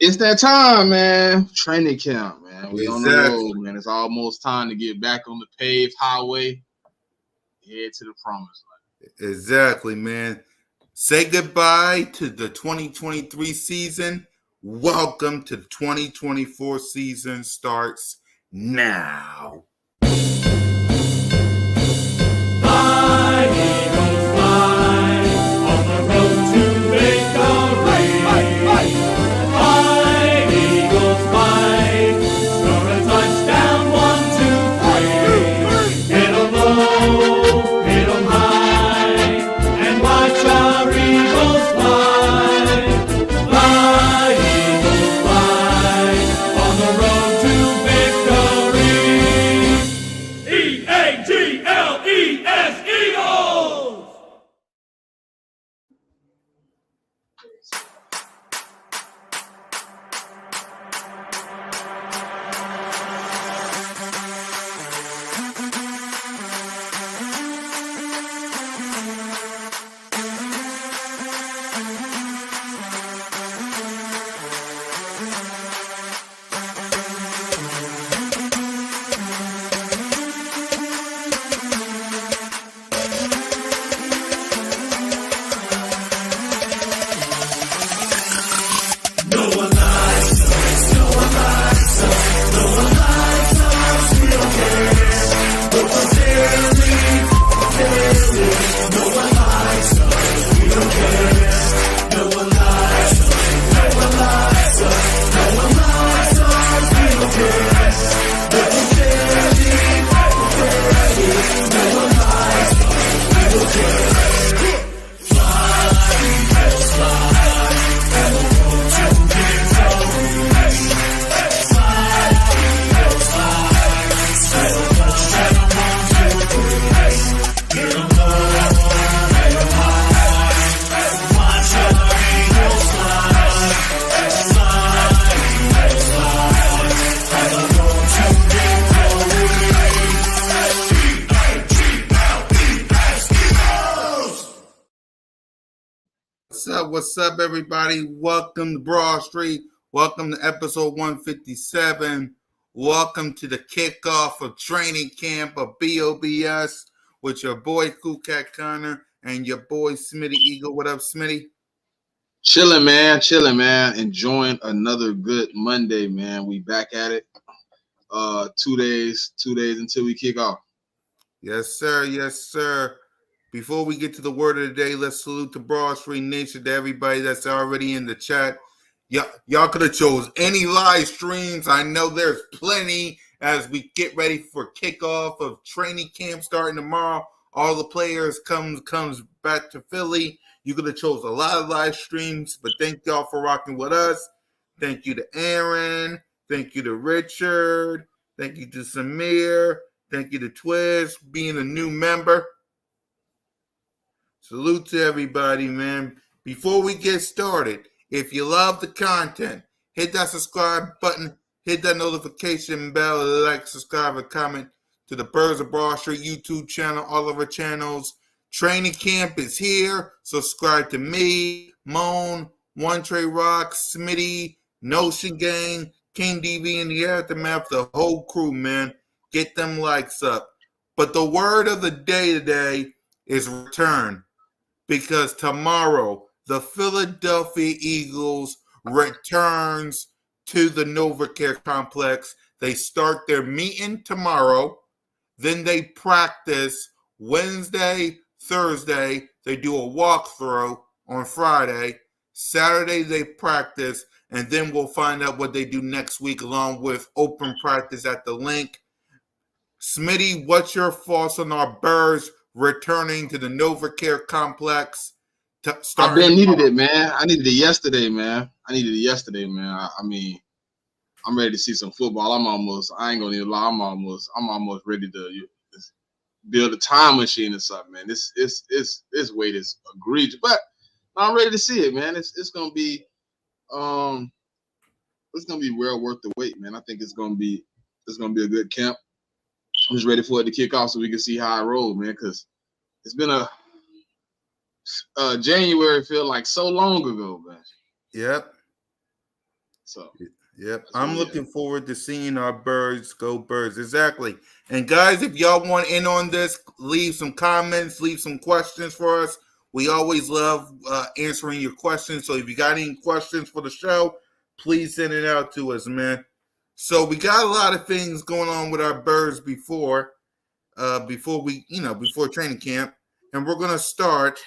It's that time, man. Training camp, man. We on the road, Exactly. man. It's almost time to get back on the paved highway, head to the promised Exactly, man. Say goodbye to the 2023 season. Welcome to the 2024 season starts now. Fly, Eagles, fly, on the road to victory. Fly, Eagles, fly, score a touchdown, 1, 2, 3. Hit 'em low, hit 'em high, and watch our Eagles fly. Fly, Eagles, fly, on the road to victory. E-A-G-L-E-S, Eagles! What's up, everybody? Welcome to Broad Street. Welcome to episode 157. Welcome to the kickoff of training camp of B.O.B.S. with your boy Cool Cat Connor and your boy Smitty Eagle. What up, Smitty? Chilling, man. Enjoying another good Monday, man. We back at it. 2 days until we kick off. Yes, sir. Yes, sir. Before we get to the word of the day, let's salute the Broad Street Nation, to everybody that's already in the chat. Y'all could have chose any live streams. I know there's plenty as we get ready for kickoff of training camp starting tomorrow. All the players comes back to Philly. You could have chose a lot of live streams, but thank y'all for rocking with us. Thank you to Aaron. Thank you to Richard. Thank you to Samir. Thank you to Twiz being a new member. Salute to everybody, man. Before we get started, if you love the content, hit that subscribe button, hit that notification bell, like, subscribe, and comment to the Birds of Broad Street YouTube channel, all of our channels. Training camp is here. Subscribe to me, Moan, One Trey Rock, Smitty, Notion Gang, King DV, and the Aftermath, the whole crew, man. Get them likes up. But the word of the day today is return. Because tomorrow, the Philadelphia Eagles returns to the NovaCare complex. They start their meeting tomorrow. Then they practice Wednesday, Thursday. They do a walkthrough on Friday. Saturday, they practice. And then we'll find out what they do next week along with open practice at the link. Smitty, what's your thoughts on our Birds returning to the NovaCare complex? I've been needed it, man. I needed it yesterday, man. I mean, I'm ready to see some football. I ain't gonna need a lot. I'm almost ready to build a time machine or something, man. This weight is egregious, but I'm ready to see it, man. It's gonna be well worth the wait, man. I think it's gonna be a good camp. I'm just ready for it to kick off so we can see how it rolls, man. Because it's been January feel like so long ago, man. Yep. So, yep, that's I'm where we looking forward to seeing our birds go birds. Exactly. And guys, if y'all want in on this, leave some comments, leave some questions for us. We always love answering your questions. So if you got any questions for the show, please send it out to us, man. So we got a lot of things going on with our birds before training camp, and we're gonna start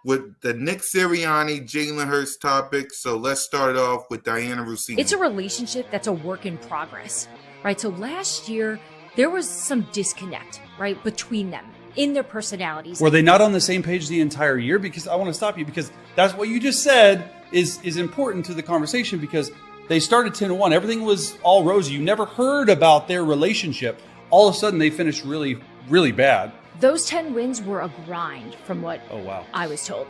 with the Nick Sirianni, Jalen Hurts topic. So let's start off with Diana Rossini. It's a relationship that's a work in progress, right? So last year, there was some disconnect, right, between them in their personalities. Were they not on the same page the entire year? Because I want to stop you, because that's what you just said is important to the conversation, because they started 10-1. Everything was all rosy. You never heard about their relationship. All of a sudden, they finished really, really bad. Those 10 wins were a grind from what I was told.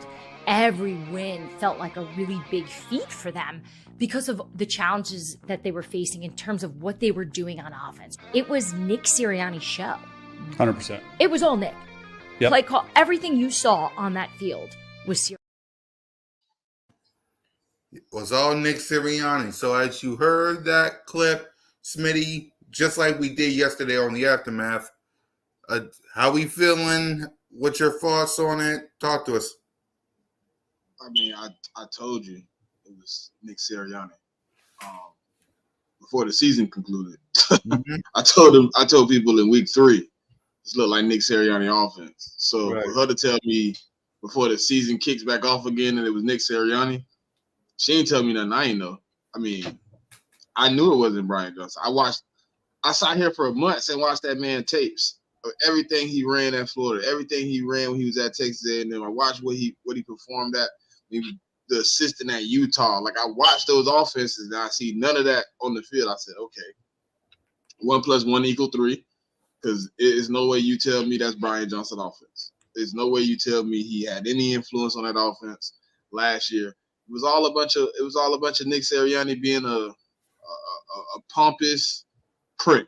Every win felt like a really big feat for them because of the challenges that they were facing in terms of what they were doing on offense. It was Nick Sirianni's show. 100%. It was all Nick. Yep. Play call, everything you saw on that field was Sirianni. It was all Nick Sirianni. So as you heard that clip, Smitty, just like we did yesterday on the Aftermath, how we feeling? What's your thoughts on it? Talk to us. I mean, I told you it was Nick Sirianni before the season concluded. Mm-hmm. I told people in week 3, this looked like Nick Sirianni offense. So Right. for her to tell me before the season kicks back off again and it was Nick Sirianni, she didn't tell me nothing I ain't know. I mean, I knew it wasn't Brian Johnson. I sat here for months and watched that man tapes of everything he ran at Florida, everything he ran when he was at Texas A&M. I watched what he performed at. He was the assistant at Utah. Like, I watched those offenses and I see none of that on the field. I said, okay, 1 + 1 = 3, because it is no way you tell me that's Brian Johnson offense. There's no way you tell me he had any influence on that offense last year. It was all a bunch of Nick Sirianni being a pompous prick.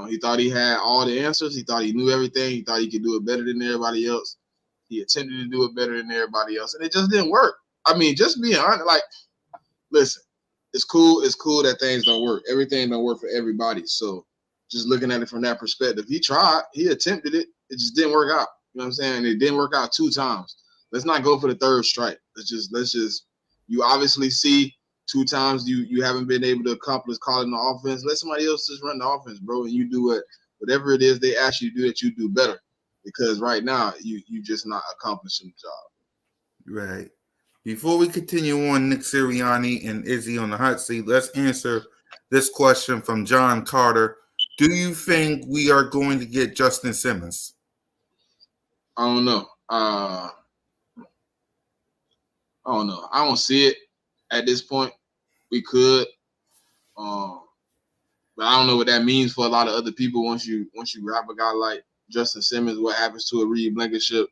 He thought he had all the answers. He thought he knew everything. He thought he could do it better than everybody else. He attempted to do it better than everybody else, and it just didn't work. I mean, just being honest, like, listen, it's cool. It's cool that things don't work. Everything don't work for everybody. So just looking at it from that perspective, he tried. He attempted it. It just didn't work out. You know what I'm saying? It didn't work out 2 times. Let's not go for the 3rd strike. Let's just. You obviously see 2 times you haven't been able to accomplish calling the offense. Let somebody else just run the offense, bro, and you do whatever it is they ask you to do, that you do better. Because right now you just not accomplishing the job. Right. Before we continue on, Nick Sirianni and Izzy on the hot seat, let's answer this question from John Carter. Do you think we are going to get Justin Simmons? I don't know. I don't know. I don't see it at this point. We could, but I don't know what that means for a lot of other people. Once you grab a guy like Justin Simmons, what happens to a Reed Blankenship?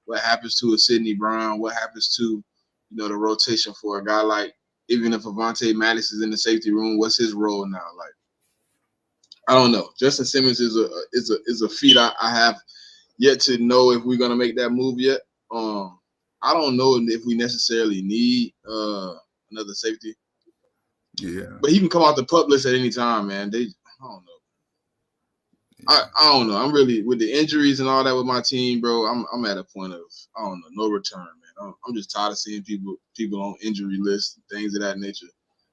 What happens to a Sidney Brown? What happens to the rotation for a guy like, even if Avonte Maddox is in the safety room, what's his role now? Like, I don't know. Justin Simmons is a feat I have yet to know if we're gonna make that move yet. I don't know if we necessarily need another safety. Yeah, but he can come out the pup list at any time, man. I don't know. I don't know. I'm really, with the injuries and all that with my team, bro. I'm at a point of, I don't know, no return, man. I'm just tired of seeing people on injury lists, things of that nature.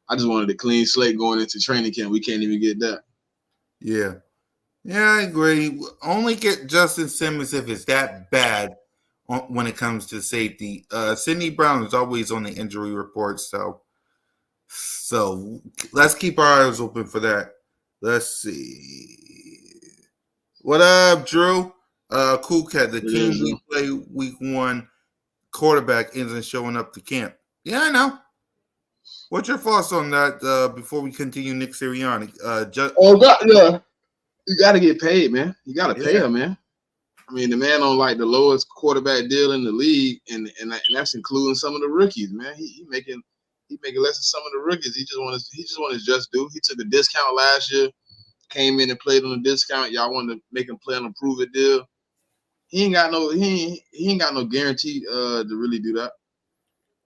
I just wanted a clean slate going into training camp. We can't even get that. Yeah, I agree. Only get Justin Simmons if it's that bad when it comes to safety. Sidney Brown is always on the injury report, so let's keep our eyes open for that. Let's see. What up, Drew? Cool Cat. The team we play week 1 quarterback isn't showing up to camp. Yeah, I know. What's your thoughts on that before we continue Nick Sirianni? You got to get paid, man. You got to pay him, man. I mean, the man on like the lowest quarterback deal in the league, and that's including some of the rookies, man. He making less than some of the rookies. He just want his just due. He took a discount last year, came in and played on a discount. Y'all wanted to make him play on a prove it deal. He ain't got no guarantee to really do that.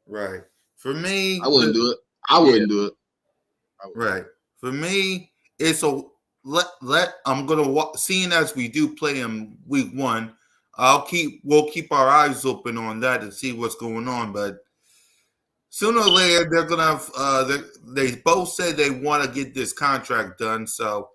Right. For me, I wouldn't do it. I wouldn't do it. Right. For me, it's a I'm gonna seeing as we do play in week 1. We'll keep our eyes open on that and see what's going on. But sooner or later, they're gonna have. They both say they want to get this contract done, so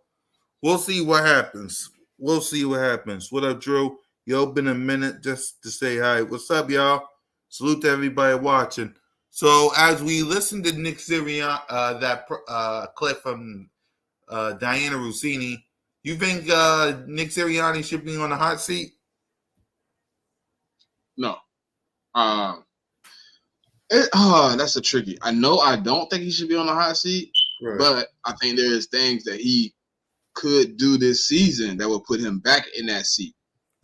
we'll see what happens. We'll see what happens. What up, Drew? Yo, been a minute just to say hi. What's up, y'all? Salute to everybody watching. So as we listen to Nick Sirianni, that clip from Diana Rossini, you think Nick Sirianni should be on the hot seat? No. That's a tricky. I don't think he should be on the hot seat, right. But I think there's things that he could do this season that would put him back in that seat.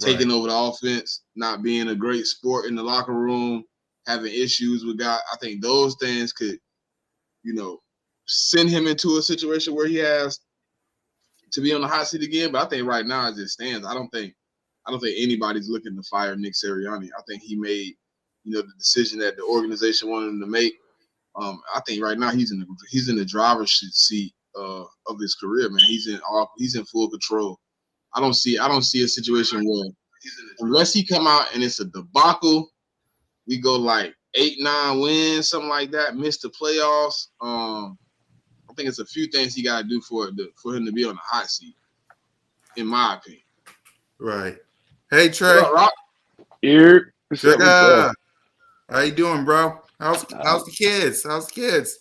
Right. Taking over the offense, not being a great sport in the locker room, having issues with guys. I think those things could, send him into a situation where he has to be on the hot seat again. But I think right now, as it stands, I don't think anybody's looking to fire Nick Sirianni. I think he made, the decision that the organization wanted him to make. I think right now he's in the driver's seat of his career, man. He's in full control. I don't see a situation where, unless he come out and it's a debacle, we go like 8-9 wins, something like that, miss the playoffs. I think it's a few things he got to do for him to be on the hot seat, in my opinion. Right. Hey, Trey. What up, Rock? Here. How you doing, bro? How's the kids? How's the kids?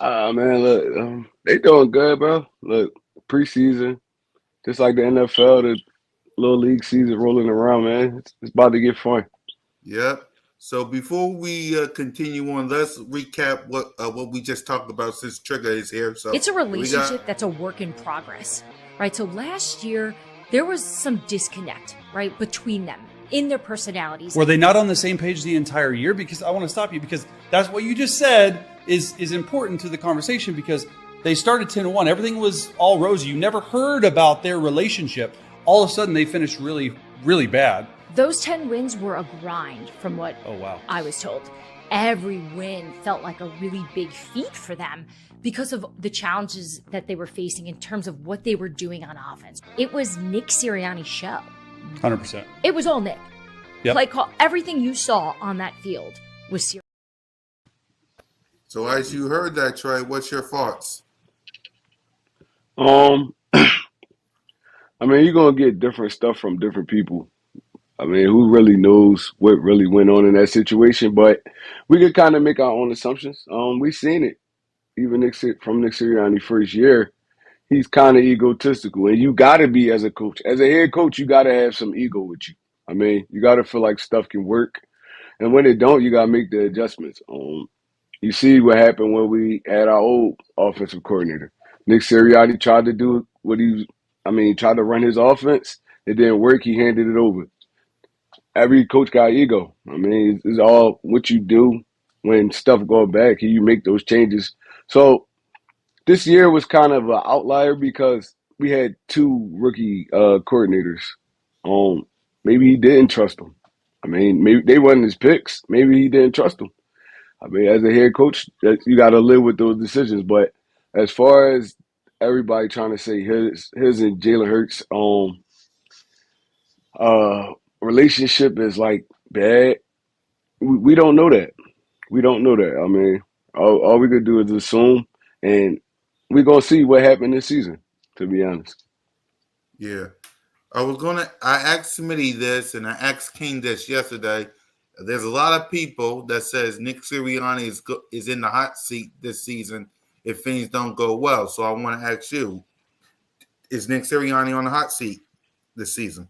Man, look, they doing good, bro. Look, preseason, just like the NFL, the little league season rolling around, man. It's about to get fun. Yep. So before we continue on, let's recap what we just talked about since Trigger is here. So it's a relationship that's a work in progress, right? So last year there was some disconnect, right, between them in their personalities. Were they not on the same page the entire year? Because I want to stop you, because that's what you just said is important to the conversation, because they started 10-1. Everything was all rosy. You never heard about their relationship. All of a sudden they finished really, really bad. Those 10 wins were a grind from what I was told. Every win felt like a really big feat for them because of the challenges that they were facing in terms of what they were doing on offense. It was Nick Sirianni's show. 100%. It was all Nick. Yep. Play call, everything you saw on that field was Sirianni. So as you heard that, Trey, what's your thoughts? I mean, you're gonna get different stuff from different people. I mean, who really knows what really went on in that situation? But we could kind of make our own assumptions. We've seen it, even from Nick Sirianni's first year. He's kind of egotistical, and you got to be as a coach. As a head coach, you got to have some ego with you. I mean, you got to feel like stuff can work, and when it don't, you got to make the adjustments. You see what happened when we had our old offensive coordinator. Nick Sirianni tried to do tried to run his offense. It didn't work. He handed it over. Every coach got ego. I mean, it's all what you do when stuff goes bad. Can you make those changes? So this year was kind of an outlier because we had two rookie coordinators. Maybe he didn't trust them. I mean, maybe they wasn't his picks. Maybe he didn't trust them. I mean, as a head coach, you got to live with those decisions. But as far as everybody trying to say his and Jalen Hurts relationship is like bad, we don't know that. We don't know that. I mean, all we could do is assume, and we're going to see what happened this season, to be honest. Yeah. I asked Smitty this, and I asked King this yesterday. There's a lot of people that says Nick Sirianni is in the hot seat this season if things don't go well. So I want to ask you, is Nick Sirianni on the hot seat this season?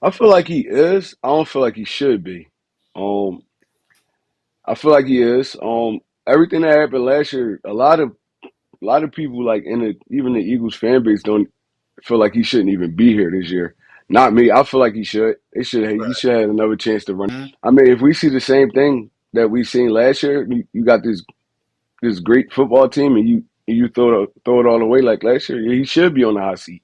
I feel like he is. I don't feel like he should be. I feel like he is. Everything that happened last year, a lot of people like even the Eagles fan base don't feel like he shouldn't even be here this year. Not me. I feel like he should. He should have another chance to run. Mm-hmm. I mean, if we see the same thing that we seen last year, you got this great football team, and you throw it all away like last year. He should be on the hot seat.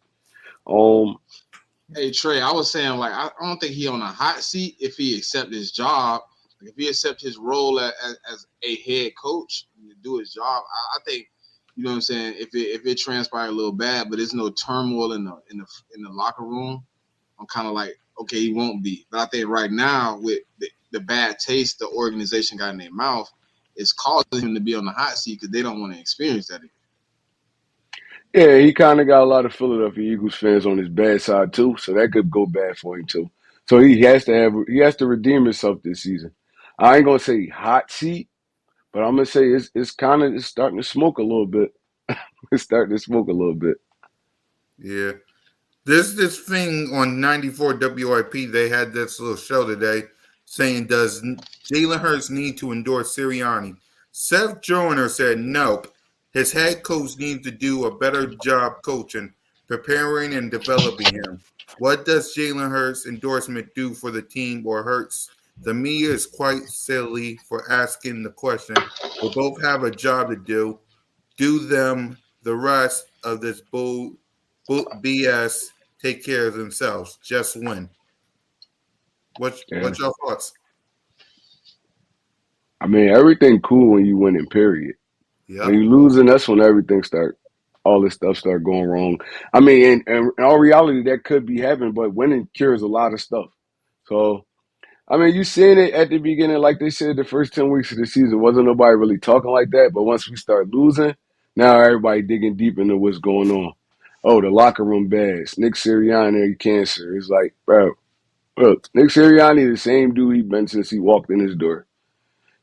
Hey Trey, I was saying I don't think he on a hot seat if he accept his job. If he accept his role as a head coach and do his job, I think You know what I'm saying? If it transpired a little bad, but there's no turmoil in the locker room, I'm kind of like, okay, he won't be. But I think right now with the bad taste the organization got in their mouth, it's causing him to be on the hot seat because they don't want to experience that again. Yeah, he kind of got a lot of Philadelphia Eagles fans on his bad side too, so that could go bad for him too. So he has to redeem himself this season. I ain't gonna say hot seat, but I'm gonna say it's starting to smoke a little bit. It's starting to smoke a little bit. Yeah. There's this thing on 94 WIP. They had this little show today saying, does Jalen Hurts need to endorse Sirianni? Seth Joyner said, nope. His head coach needs to do a better job coaching, preparing, and developing him. What does Jalen Hurts' endorsement do for the team or Hurts? The media is quite silly for asking the question. They both have a job to do. Do them the rest of this BS take care of themselves. Just win. What's your thoughts? I mean, everything cool when you winning, period. When Yep. you losing, that's when all this stuff start going wrong. I mean, in all reality, that could be happening, but winning cures a lot of stuff. So, I mean, you seen it at the beginning, like they said, the first 10 weeks of the season, wasn't nobody really talking like that. But once we start losing, now everybody digging deep into what's going on. Oh, the locker room bads. Nick Sirianni, cancer. It's like, bro, look, Nick Sirianni, the same dude he been since he walked in his door.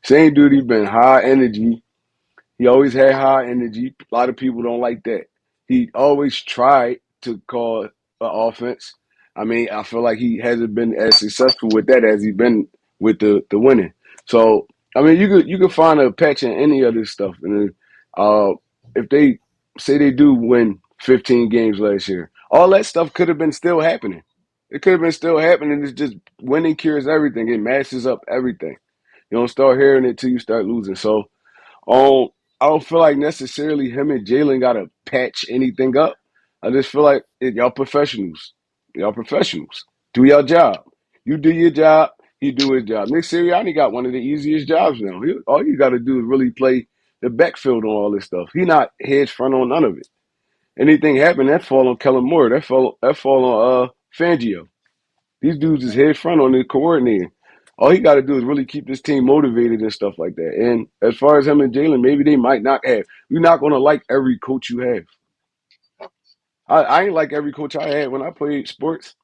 Same dude he been high energy. He always had high energy. A lot of people don't like that. He always tried to call an offense. I mean, I feel like he hasn't been as successful with that as he's been with the winning. So, I mean, you could find a patch in any of this stuff. And then, if they say they do win 15 games last year, all that stuff could have been still happening. It could have been still happening. It's just winning cures everything. It mashes up everything. You don't start hearing it till you start losing. So, um, I don't feel like necessarily him and Jalen got to patch anything up. I just feel like y'all professionals. Y'all professionals. Do your job. You do your job. He do his job. Nick Sirianni got one of the easiest jobs now. All you got to do is really play the backfield on all this stuff. He not hedge front on none of it. Anything happen, that fall on Kellen Moore. That fall on Fangio. These dudes is head front on the coordinator. All he got to do is really keep this team motivated and stuff like that. And as far as him and Jalen, maybe they might not have. You're not going to like every coach you have. I ain't like every coach I had when I played sports,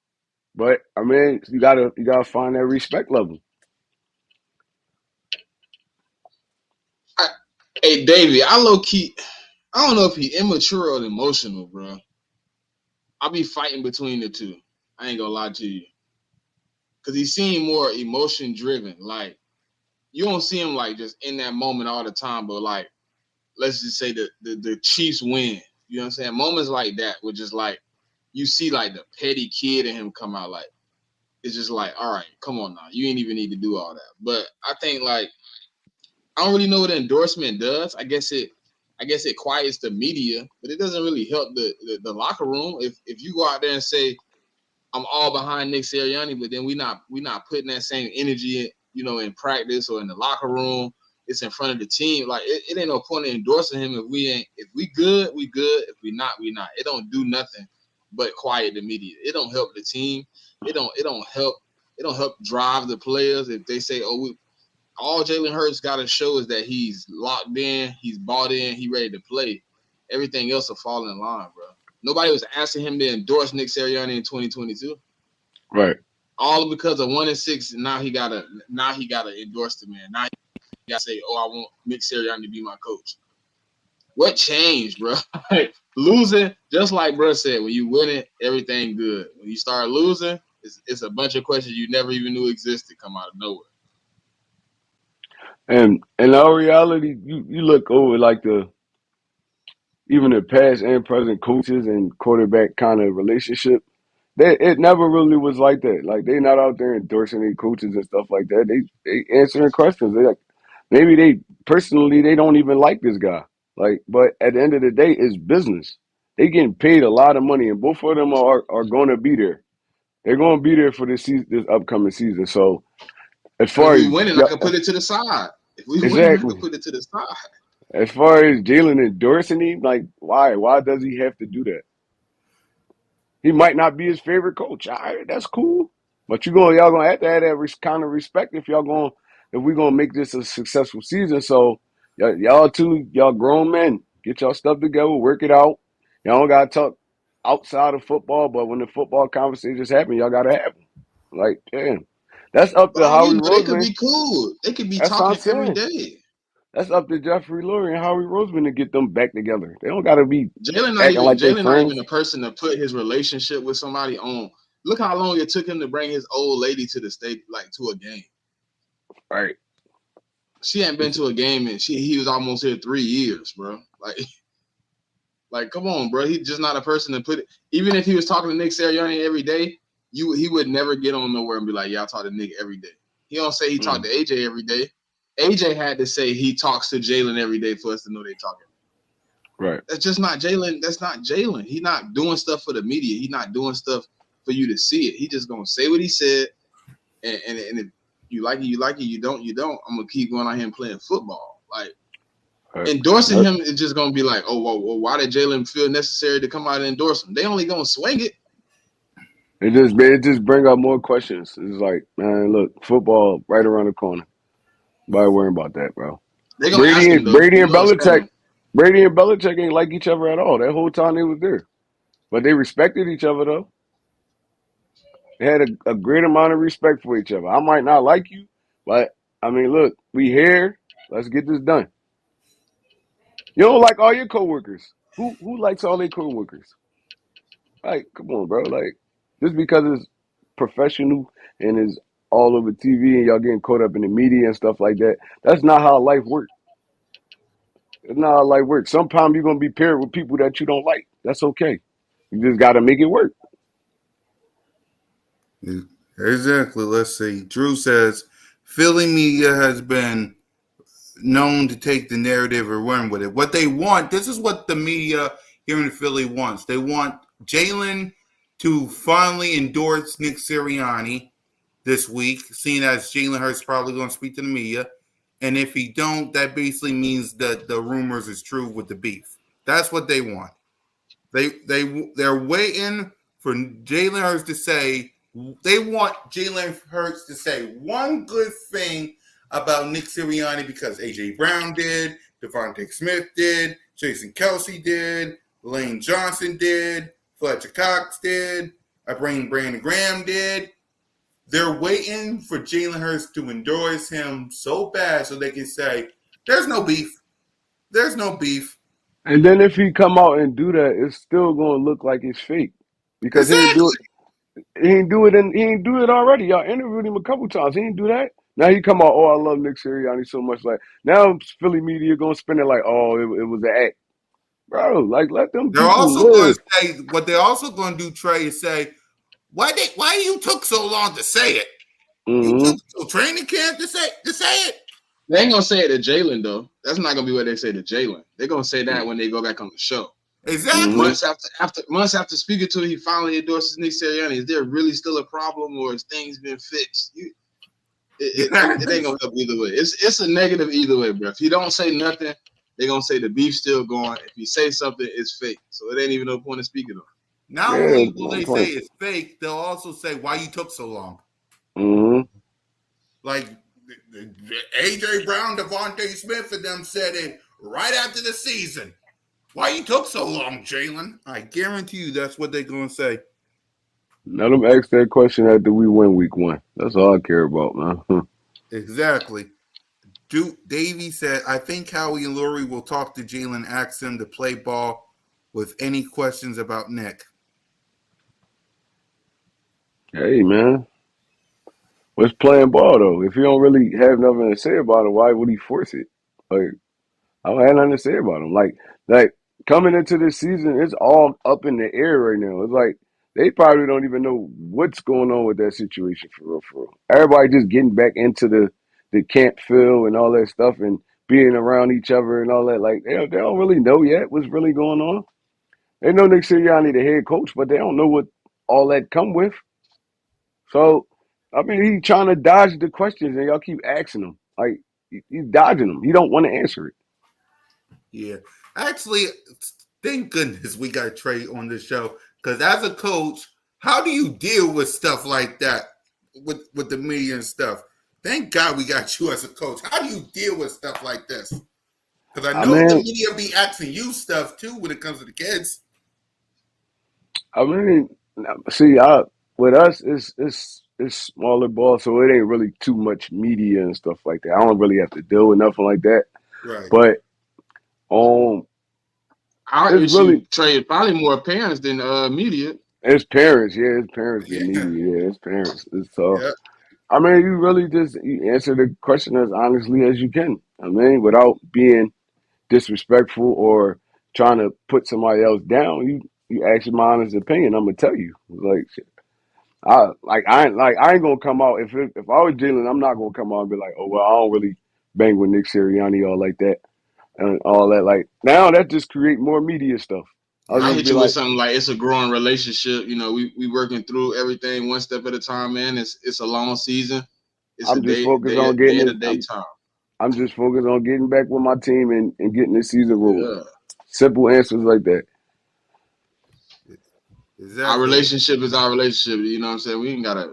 but I mean, you gotta find that respect level. Hey, Davey, I don't know if he immature or emotional, bro. I'll be fighting between the two. I ain't gonna lie to you. Because he seemed more emotion driven. Like, you don't see him like just in that moment all the time, but like, let's just say the Chiefs win. You know what I'm saying? Moments like that, which is like, you see like the petty kid in him come out. Like, it's just like, all right, come on now. You ain't even need to do all that. But I think like, I don't really know what endorsement does. I guess it quiets the media, but it doesn't really help the locker room. If you go out there and say, I'm all behind Nick Sirianni, but then we not putting that same energy, in practice or in the locker room. It's in front of the team. Like it ain't no point in endorsing him if we good, we good. If we not, we not. It don't do nothing but quiet the media. It don't help the team. It don't help drive the players if they say, all Jalen Hurts got to show is that he's locked in, he's bought in, he ready to play. Everything else will fall in line, bro. Nobody was asking him to endorse Nick Sirianni in 2022. Right. All because of 1-6. Now he gotta endorse the man. Now he gotta say, I want Nick Sirianni to be my coach. What changed, bro? Losing, just like bro said, when you win it, everything good. When you start losing, it's a bunch of questions you never even knew existed come out of nowhere. And in all reality, you look over like even the past and present coaches and quarterback kind of relationship. It never really was like that. Like they not out there endorsing their coaches and stuff like that. They answering questions. They like maybe they don't even like this guy. Like, but at the end of the day, it's business. They getting paid a lot of money, and both of them are going to be there. They're going to be there for this upcoming season. So as And if far we as winning, I can put it to the side. If we win, I exactly, can put it to the side. As far as Jalen endorsing him, like, why? Why does he have to do that? He might not be his favorite coach. All right, that's cool. But y'all gonna have to have that kind of respect if we're gonna make this a successful season. So y'all grown men, get y'all stuff together, work it out. Y'all don't gotta talk outside of football, but when the football conversations happen, y'all gotta have them. Like, damn, that's up But to I Howie mean, but they could Roseman. be cool. They could be That's what I'm talking every saying. day. That's up to Jeffrey Lurie and Howie Roseman to get them back together. They don't gotta be acting like they Jalen not even friends. a person to put his relationship with somebody on. Look how long it took him to bring his old lady to the state, like to a game. Right. She hadn't been to a game and he was almost here 3 years, bro. Like come on, bro. He's just not a person to put it. Even if he was talking to Nick Sirianni every day, he would never get on nowhere and be like, yeah, I talk to Nick every day. He don't say he talked to AJ every day. AJ had to say he talks to Jalen every day for us to know they talking. Right. That's just not Jalen. That's not Jalen. He's not doing stuff for the media. He's not doing stuff for you to see it. He just gonna say what he said, and if you like it, you like it. You don't, you don't. I'm gonna keep going out here and playing football. Like endorsing him is just gonna be like, oh, well, why did Jalen feel necessary to come out and endorse him? They only gonna swing it. It just bring up more questions. It's like, man, look, football right around the corner. Why worrying about that, bro? They gonna ask him though. Brady You and know it's Belichick, coming. Brady and Belichick ain't like each other at all. That whole time they was there, but they respected each other though. They had a great amount of respect for each other. I might not like you, but I mean, look, we here. Let's get this done. You don't like all your coworkers. Who likes all their coworkers? Like, come on, bro. Like, just because it's professional and it's all over TV and y'all getting caught up in the media and stuff like that, that's not how life works. It's not how life works. Sometimes you're gonna be paired with people that you don't like. That's okay. You just gotta make it work. Exactly. Let's see. Drew says Philly media has been known to take the narrative and run with it. What they want, this is what the media here in Philly wants. They want Jalen to finally endorse Nick Sirianni this week, seeing as Jalen Hurts probably going to speak to the media. And if he don't, that basically means that the rumors is true with the beef. That's what they want. They're waiting for Jalen Hurts to say. They want Jalen Hurts to say one good thing about Nick Sirianni because A.J. Brown did, Devontae Smith did, Jason Kelsey did, Lane Johnson did, Fletcher Cox did, Brandon Graham did. They're waiting for Jalen Hurts to endorse him so bad so they can say, there's no beef. There's no beef. And then if he come out and do that, it's still gonna look like it's fake because he ain't do Exactly. it. He ain't do it already. Y'all interviewed him a couple times. He ain't do that. Now he come out. Oh, I love Nick Sirianni so much. Like now, Philly media gonna spin it like, oh, it was an act, bro. Like let them They're people also going live. to say, what they're also going to do, Trey, is say, why you took so long to say it? You Mm-hmm. took till training camp to say it. They ain't gonna say it to Jalen though. That's not gonna be what they say to Jalen. They're gonna say that when they go back on the show. Exactly. Mm-hmm. Months after speaking to him, he finally endorses Nick Sirianni. Is there really still a problem, or has things been fixed? It ain't gonna help either way. It's a negative either way, bro. If you don't say nothing, they're gonna say the beef's still going. If you say something, it's fake. So it ain't even no point of speaking on. Not Yeah, only will no they say point. it's fake, they'll also say why you took so long. Mm-hmm. Like AJ Brown, Devontae Smith, and them said it right after the season. Why you took so long, Jalen? I guarantee you that's what they're gonna say. Let them ask that question after we win week 1. That's all I care about, man. Exactly. Duke Davey said, I think Howie and Lurie will talk to Jalen, ask him to play ball with any questions about Nick. Hey, man. What's playing ball though? If he don't really have nothing to say about it, why would he force it? Like I don't have nothing to say about him. Like coming into this season, it's all up in the air right now. It's like they probably don't even know what's going on with that situation for real, for real. Everybody just getting back into the camp feel and all that stuff and being around each other and all that. Like they don't really know yet what's really going on. They know Nick Sirianni the head coach, but they don't know what all that come with. So I mean, he trying to dodge the questions, and y'all keep asking him. Like he's dodging them. He don't want to answer it. Yeah. Actually, thank goodness we got Trey on the show. Because as a coach, how do you deal with stuff like that with the media and stuff? Thank God we got you as a coach. How do you deal with stuff like this? Because I I know the mean, media be asking you stuff too when it comes to the kids. I mean, see, with us, it's smaller ball, so it ain't really too much media and stuff like that. I don't really have to deal with nothing like that. Right. But Our it's issue, really Trey, is probably more parents than media. it's parents, yeah, it's parents than Yeah. media, yeah, it's parents. So Yeah. I mean, you really just you answer the question as honestly as you can. I mean, without being disrespectful or trying to put somebody else down. You ask my honest opinion, I'm gonna tell you. Like I ain't gonna come out if I was Jalen, I'm not gonna come out and be like, oh well, I don't really bang with Nick Sirianni or like that and all that. Like now that just create more media stuff. I'll I Yep. just hit be you with like, something like it's a growing relationship. You know, we working through everything one step at a time, man. It's a long season. It's a I'm just day focused day on getting day at it. a day time. I'm just focused on getting back with my team and getting this season rolling. Yeah. Simple answers like that. Our Exactly. relationship is our relationship. You know what I'm saying? We ain't gotta.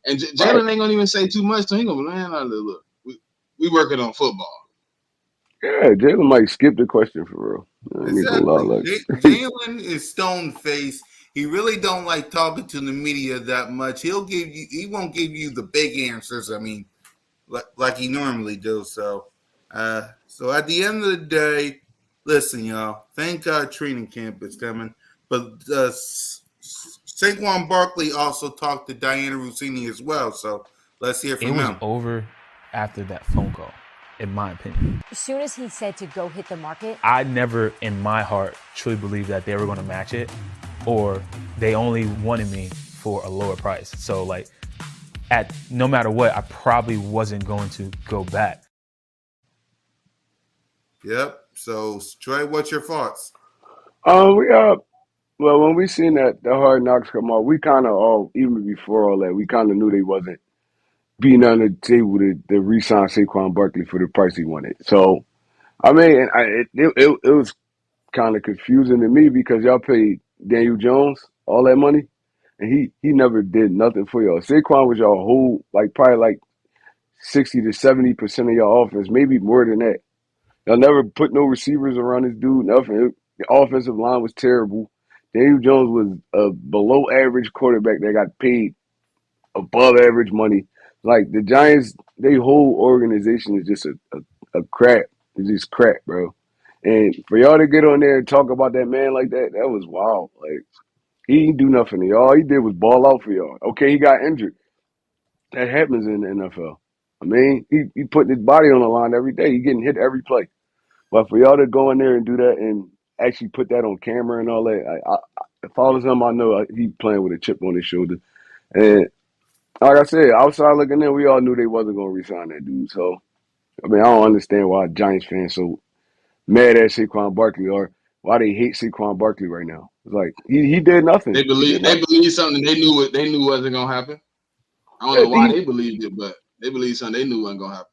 And Right. Jalen ain't gonna even say too much. So he gonna be, man, look, we working on football. Yeah, Jalen might skip the question for real. I ain't gonna Exactly. lie, Jalen is stone faced. He really don't like talking to the media that much. He won't give you the big answers. I mean, like he normally do. So at the end of the day, listen, y'all. Thank God training camp is coming. But Saquon Barkley also talked to Diana Rossini as well. So let's hear It from was him. over after that phone call, in my opinion. As soon as he said to go hit the market, I never, in my heart, truly believed that they were going to match it, or they only wanted me for a lower price. So, like, no matter what, I probably wasn't going to go back. Yep. So Trey, what's your thoughts? We well when we seen that the hard knocks come out, we kind of all even before all that, we kind of knew they wasn't being on the table to re-sign Saquon Barkley for the price he wanted. So I mean, it was kind of confusing to me because y'all paid Daniel Jones all that money, and he never did nothing for y'all. Saquon was y'all whole probably 60 to 70% of your offense, maybe more than that. Y'all never put no receivers around this dude. Nothing. The offensive line was terrible. Daniel Jones was a below average quarterback that got paid above average money. Like the Giants, their whole organization is just a crap. It's just crap, bro. And for y'all to get on there and talk about that man like that, that was wild. Like he didn't do nothing to y'all. All he did was ball out for y'all. Okay, he got injured. That happens in the NFL. I mean, he putting his body on the line every day. He getting hit every play. But for y'all to go in there and do that and actually put that on camera and all that, if I was him, I know he playing with a chip on his shoulder. And like I said, outside looking in, we all knew they wasn't going to resign that dude. So, I mean, I don't understand why Giants fans so mad at Saquon Barkley or why they hate Saquon Barkley right now. It's like he did nothing. They He did nothing. believe something they knew wasn't gonna happen. I don't Yeah, know why they believed it, but they believed something they knew wasn't gonna happen.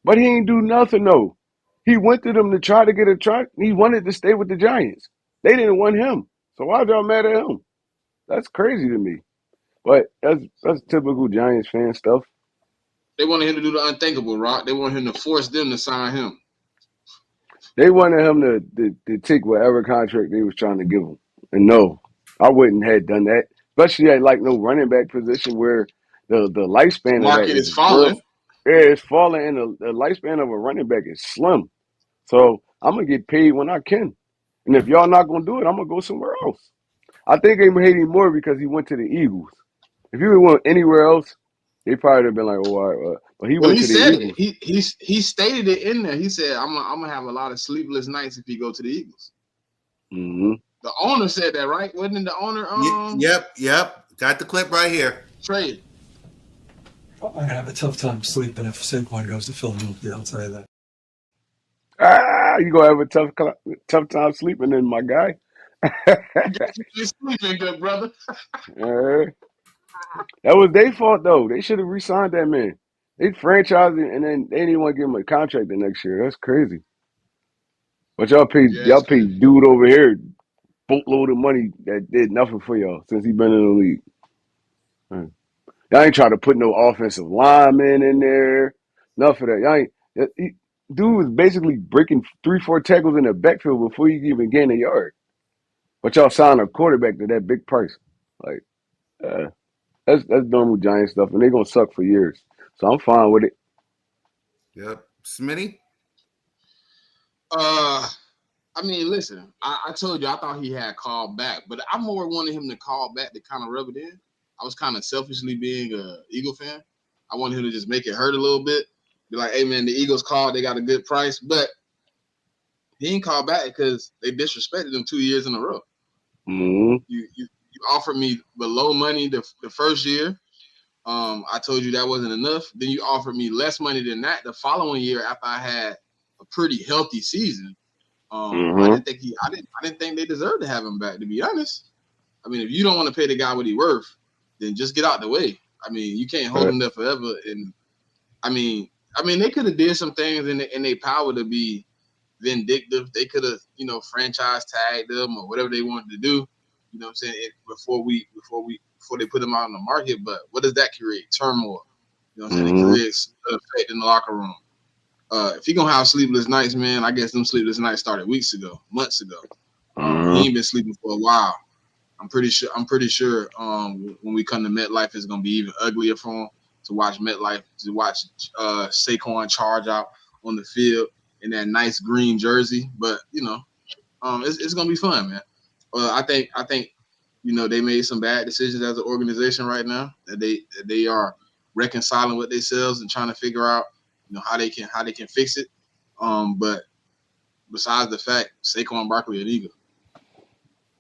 but he ain't do nothing though. He went to them to try to get a try. He wanted to stay with the Giants. They didn't want him. So why y'all mad at him? That's crazy to me. But that's typical Giants fan stuff. They wanted him to do the unthinkable, Rock. They want him to force them to sign him. They wanted him to take whatever contract they was trying to give him. And no, I wouldn't have done that. Especially at no running back position where the The lifespan of that market is is real. falling. Yeah, it's falling and the lifespan of a running back is slim. So I'm gonna get paid when I can. And if y'all not gonna do it, I'm gonna go somewhere else. I think they hate him more because he went to the Eagles. If he would went anywhere else, they probably would have been like, "Oh, all right." But he Well, went he to the said it. Eagles. He stated it in there. He said, "I'm gonna have a lot of sleepless nights if you go to the Eagles." Mm-hmm. The owner said that, right? Wasn't the owner Yep. Got the clip right here. trade? I'm gonna have a tough time sleeping if Saquon goes to Philadelphia. I'll tell you that. You gonna have a tough time sleeping, in my guy. You're sleeping, good brother. Uh, that was their fault though. They should have re-signed that man. They franchised him, and then they didn't want to give him a contract the next year. That's crazy. But y'all Yeah, it's paid dude over here boatload of money that did nothing for y'all since he been in the league. Y'all ain't trying to put no offensive lineman in there. Nothing for that. Y'all ain't. Dude was basically breaking 3-4 tackles in the backfield before you even gain a yard. But y'all signed a quarterback to that big price. Like, that's normal Giant stuff, and they're gonna suck for years. So I'm fine with it. Yep. Smitty? I mean, listen, I told you I thought he had called back, but I more wanted him to call back to kind of rub it in. I was kind of selfishly being a Eagle fan. I wanted him to just make it hurt a little bit. Be like, hey, man, the Eagles called. They got a good price. But he ain't called back because they disrespected him 2 years in a row. Mm-hmm. You offered me below money the first year. I told you that wasn't enough. Then you offered me less money than that the following year after I had a pretty healthy season. I didn't think they deserved to have him back, to be honest. I mean, if you don't want to pay the guy what he worth, then just get out the way. I mean, you can't hold him there forever. And I mean, they could have did some things in their power to be vindictive. They could have, franchise tagged them or whatever they wanted to do. You know what I'm saying? Before they put him out on the market. But what does that create? Turmoil. You know what I'm saying? It creates effect in the locker room. If you're gonna have sleepless nights, man, I guess them sleepless nights started months ago. He ain't been sleeping for a while. I'm pretty sure when we come to MetLife, it's gonna be even uglier for him to watch Saquon charge out on the field in that nice green jersey. But it's gonna be fun, man. I think they made some bad decisions as an organization right now. That they are reconciling with themselves and trying to figure out how they can fix it. But besides the fact, Saquon Barkley an Eagle.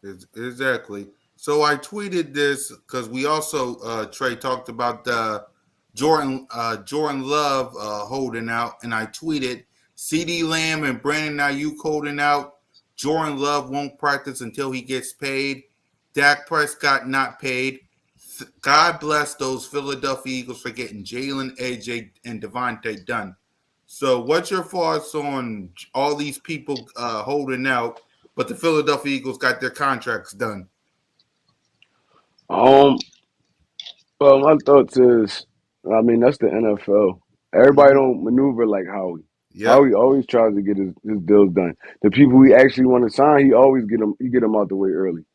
Exactly. So I tweeted this because we also Trey talked about Jordan Love holding out, and I tweeted CeeDee Lamb and Brandon Ayuk holding out. Jordan Love won't practice until he gets paid. Dak Prescott not paid. God bless those Philadelphia Eagles for getting Jalen, AJ, and Devontae done. So what's your thoughts on all these people holding out, but the Philadelphia Eagles got their contracts done? Well, my thoughts is, I mean, that's the NFL. Everybody don't maneuver like Howie. Yep. Howie always tries to get his deals done. The people he actually want to sign, he always get them out the way early.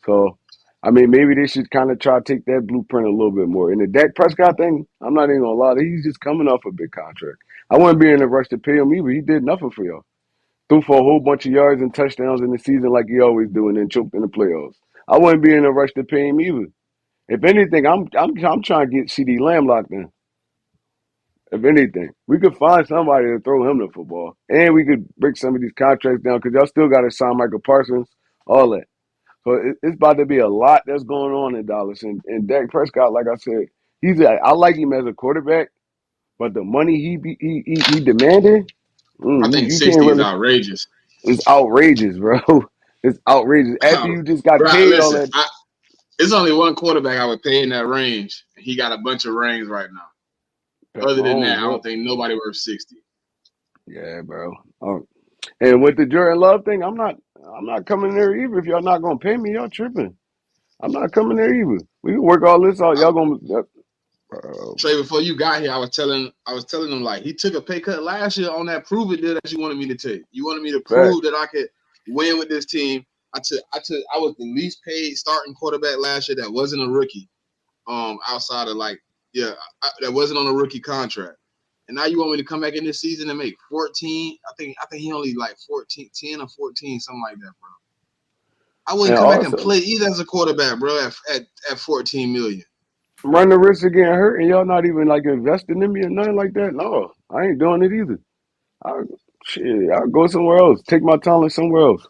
So, I mean, maybe they should kind of try to take that blueprint a little bit more. And the Dak Prescott thing, I'm not even gonna lie, he's just coming off a big contract. I wouldn't be in a rush to pay him either. He did nothing for y'all. Threw for a whole bunch of yards and touchdowns in the season like he always do, and then choked in the playoffs. I wouldn't be in a rush to pay him either. If anything, I'm trying to get CeeDee Lamb locked in. If anything, we could find somebody to throw him the football, and we could break some of these contracts down because y'all still got to sign Michael Parsons, all that. So it's about to be a lot that's going on in Dallas. And Dak Prescott, like I said, I like him as a quarterback, but the money he demanded, I think you can't 60 is really. outrageous. It's outrageous, bro. It's outrageous. After you just got Bro, paid all listen, that. it's only one quarterback I would pay in that range. And he got a bunch of rings right now. Pat Other than that, Mahomes, I don't think nobody worth 60. yeah, bro. And with the Jordan Love thing, I'm not coming there either. If y'all not gonna pay me, y'all tripping. I'm not coming there either. We can work all this out. Y'all gonna Trey, before you got here, I was telling him like he took a pay cut last year on that prove it deal that you wanted me to take. You wanted me to fact. prove that I could win with this team. I was the least paid starting quarterback last year that wasn't a rookie. Outside of that wasn't on a rookie contract. And now you want me to come back in this season and make 14? I think he only like 14, 10 or 14, something like that, bro. I wouldn't And come back and also play either as a quarterback, bro, at 14 million. run the risk of getting hurt and y'all not even like investing in me or nothing like that. No, I ain't doing it either. I'll go somewhere else. Take my talent somewhere else.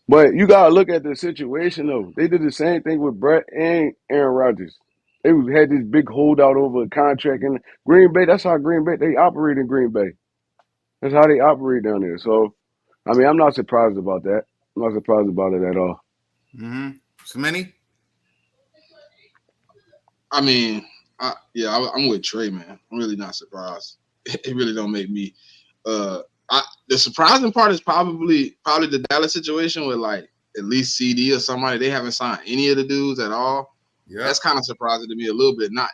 But you gotta look at the situation though. They did the same thing with Brett and Aaron Rodgers. They had this big holdout over a contract in Green Bay. That's how Green Bay they operate in Green Bay. That's how they operate down there. So, I mean, I'm not surprised about that. I'm not surprised about it at all. So many? I mean, I'm with Trey, man. I'm really not surprised. It really don't make me The surprising part is probably the Dallas situation with like at least CD or somebody. They haven't signed any of the dudes at all. Yeah, That's kind of surprising to me a little bit. Not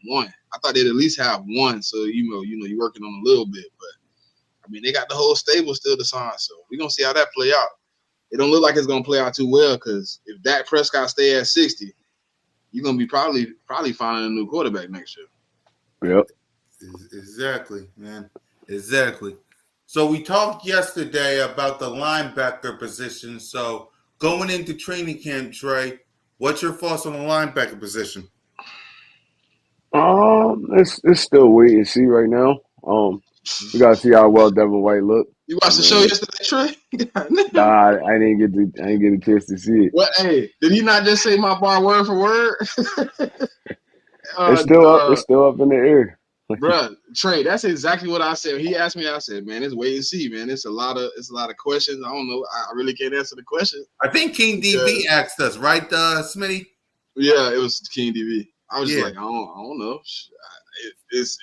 one. I thought they'd at least have one. So you're working on a little bit. But I mean, they got the whole stable still to sign. So we're gonna see how that play out. It don't look like it's gonna play out too well because if Dak Prescott stay at 60, you're gonna be probably finding a new quarterback next year. Yep. exactly, man. Exactly. So we talked yesterday about the linebacker position. So going into training camp, Trey, what's your thoughts on the linebacker position? It's still wait and see right now. We gotta see how well Devin White look. You watched the show yesterday, Trey? Nah, I didn't get a chance to see it. Well, hey, did he not just say my bar word for word? It's still up. It's still up in the air. Bruh, Trey, that's exactly what I said. He asked me, I said, man, it's wait and see, man. It's a lot of questions. I don't know. I really can't answer the question. I think King DB asked us, right, Smitty? Yeah, it was King DB. I was just like, I don't know. It's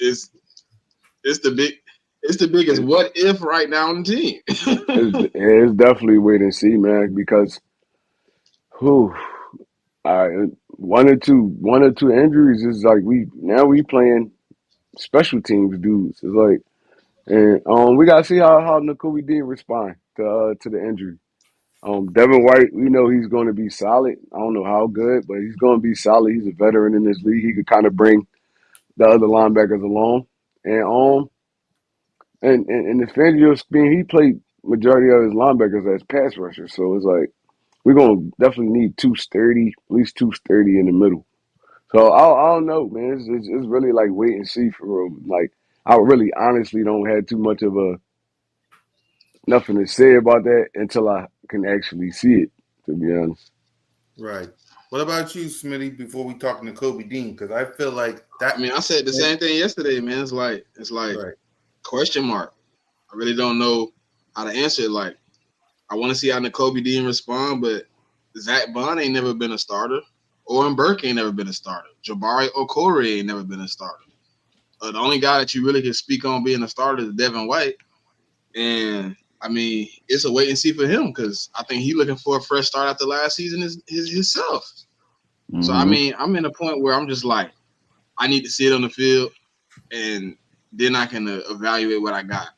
the biggest what if right now on the team. It's definitely wait and see, man, because one or two injuries is like we playing special teams dudes. It's like, and we gotta see how Nakobe Dean respond to the injury. Devin White, we know he's going to be solid. I don't know how good, but he's going to be solid. He's a veteran in this league. He could kind of bring the other linebackers along. And Nathaniel Spin, he played majority of his linebackers as pass rushers. So it's like we're going to definitely need at least 230 in the middle. So I don't know, man. It's really like wait and see for real. Like I really honestly don't have too much of nothing to say about that until I can actually see it, to be honest. Right. What about you, Smitty, before we talk to Kobe Dean? Because I feel like that. I mean, I said the same thing yesterday, man. It's like right. Question mark. I really don't know how to answer it. Like, I want to see how Nakobe Dean respond, but Zach Bond ain't never been a starter. Oren Burke ain't never been a starter. Jabari Okore ain't never been a starter. The only guy that you really can speak on being a starter is Devin White. And, I mean, it's a wait and see for him because I think he's looking for a fresh start after last season himself. Mm-hmm. So, I mean, I'm in a point where I'm just like, I need to see it on the field, and then I can evaluate what I got.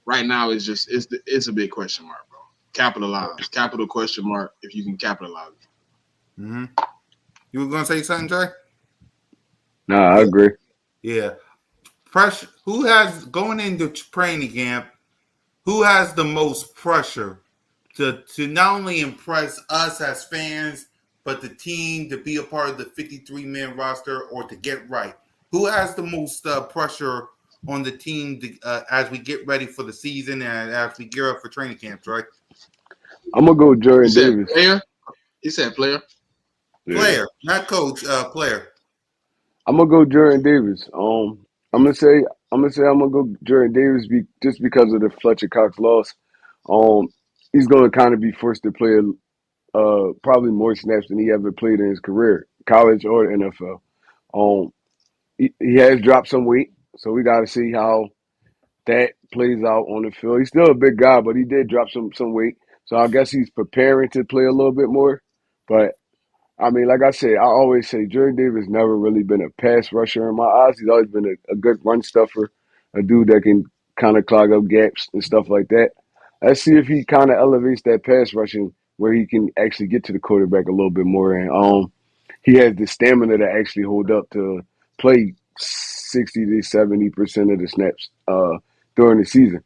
Right now, it's a big question mark, bro. Capital question mark if you can capitalize. Mm-hmm. You were going to say something, Jay? No, I agree. Yeah. Pressure. Who has, going into training camp, who has the most pressure to not only impress us as fans, but the team to be a part of the 53-man roster or to get right? Who has the most pressure on the team as we get ready for the season and as we gear up for training camps, right? I'm going to go Jordan Davis. Player? He said player. Yeah. Player, not coach, player. I'm going to go Jordan Davis. I'm gonna go Jordan Davis just because of the Fletcher Cox loss. He's gonna kind of be forced to play probably more snaps than he ever played in his career, college or NFL. He has dropped some weight, so we got to see how that plays out on the field. He's still a big guy, but he did drop some weight, so I guess he's preparing to play a little bit more. But I mean, like I said, I always say Jordan Davis never really been a pass rusher in my eyes. He's always been a good run stuffer, a dude that can kind of clog up gaps and stuff like that. Let's see if he kind of elevates that pass rushing where he can actually get to the quarterback a little bit more. And he has the stamina to actually hold up to play 60 to 70% of the snaps during the season.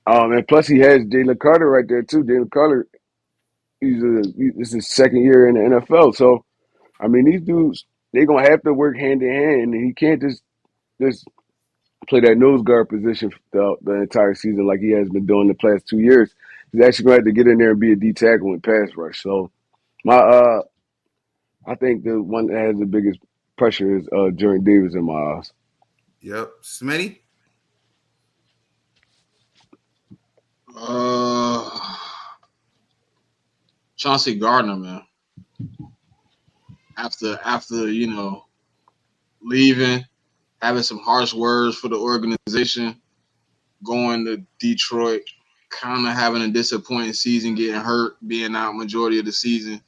And plus he has Jalen Carter right there too. Jalen Carter, this is his second year in the NFL. So, I mean, these dudes, they're going to have to work hand in hand. And he can't just play that nose guard position the entire season like he has been doing the past 2 years. He's actually going to have to get in there and be a D tackle and pass rush. So, I think the one that has the biggest pressure is Jordan Davis in my eyes. Yep. Smitty? Chauncey Gardner, man. After leaving, having some harsh words for the organization, going to Detroit, kind of having a disappointing season, getting hurt, being out majority of the season.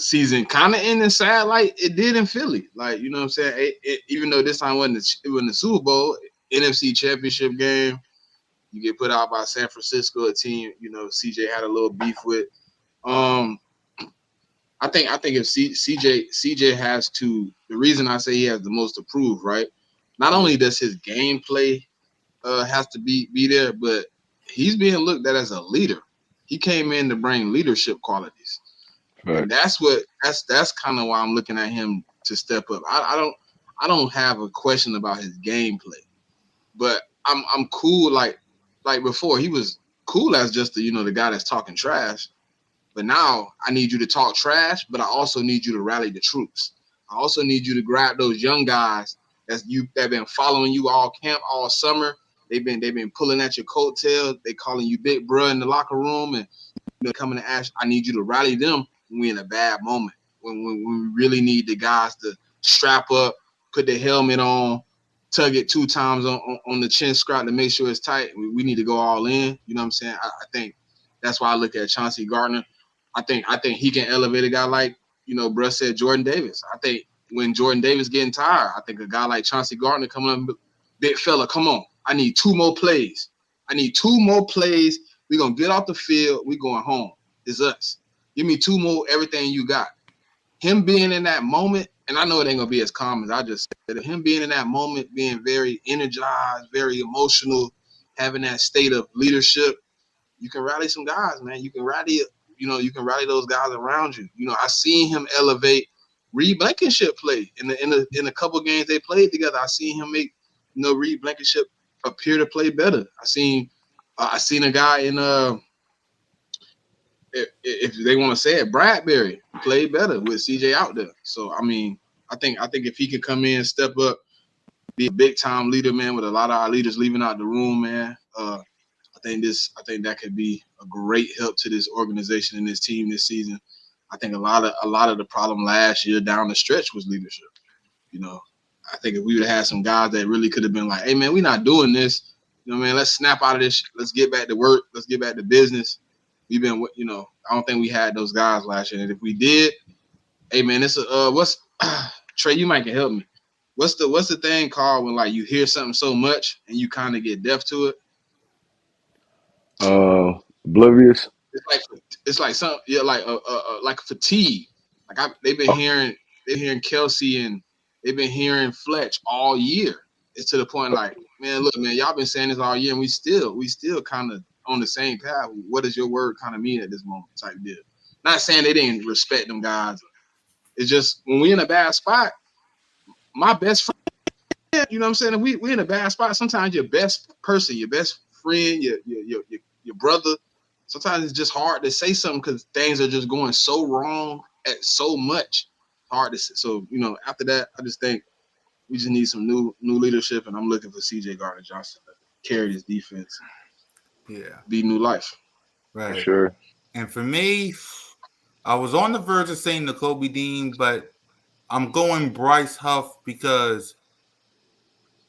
Season kind of ending sad like it did in Philly. Like, you know what I'm saying? Even though this time it wasn't the Super Bowl, NFC Championship game, you get put out by San Francisco, a team, you know, CJ had a little beef with. I think if CJ has to, the reason I say he has the most to prove, right? Not only does his gameplay has to be there, but he's being looked at as a leader. He came in to bring leadership qualities. Right. And that's kind of why I'm looking at him to step up. I don't have a question about his gameplay, but I'm cool. Like before, he was cool as just the guy that's talking trash. But now I need you to talk trash, but I also need you to rally the troops. I also need you to grab those young guys that been following you all camp, all summer. They've been pulling at your coattails. They calling you big bruh in the locker room, and coming to ask. I need you to rally them when we're in a bad moment. When we really need the guys to strap up, put the helmet on, tug it 2 times on the chin strap to make sure it's tight. We need to go all in. You know what I'm saying? I think that's why I look at Chauncey Gardner. I think he can elevate a guy like, Bruss said, Jordan Davis. I think when Jordan Davis getting tired, I think a guy like Chauncey Gardner coming up, big fella, come on. I need 2 more plays. We're going to get off the field. We're going home. It's us. Give me 2 more, everything you got. Him being in that moment, and I know it ain't going to be as calm as I just said it, him being in that moment, being very energized, very emotional, having that state of leadership, you can rally some guys, man. You can rally those guys around you. I seen him elevate Reed Blankenship play in the couple games they played together. I seen him make Reed Blankenship appear to play better. I seen a guy in if they want to say it, Bradbury played better with CJ out there. So I mean, I think if he can come in, step up, be a big time leader, man, with a lot of our leaders leaving out the room, man. I think that could be a great help to this organization and this team this season. I think a lot of the problem last year down the stretch was leadership. I think if we would have had some guys that really could have been like, hey man, we're not doing this. Man, let's snap out of this. Let's get back to work. Let's get back to business. We've been, I don't think we had those guys last year. And if we did, hey man, it's what's Trey, you might can help me. What's the thing called when like you hear something so much and you kind of get deaf to it? Oblivious. It's like some like fatigue. Like they've been hearing Kelsey and they've been hearing Fletch all year. It's to the point like, man, look, man, y'all been saying this all year and we still kind of on the same path. What does your word kind of mean at this moment? Type deal. Not saying they didn't respect them guys. It's just when we in a bad spot, my best friend, you know what I'm saying? If we in a bad spot, sometimes your best person, your best friend, your brother, sometimes it's just hard to say something because things are just going so wrong at so much. Hard to say. So, after that, I just think we just need some new leadership, and I'm looking for CJ Gardner Johnson to carry this defense. Yeah. Be new life. Right. For sure. And for me, I was on the verge of saying Nakobe Dean, but I'm going Bryce Huff because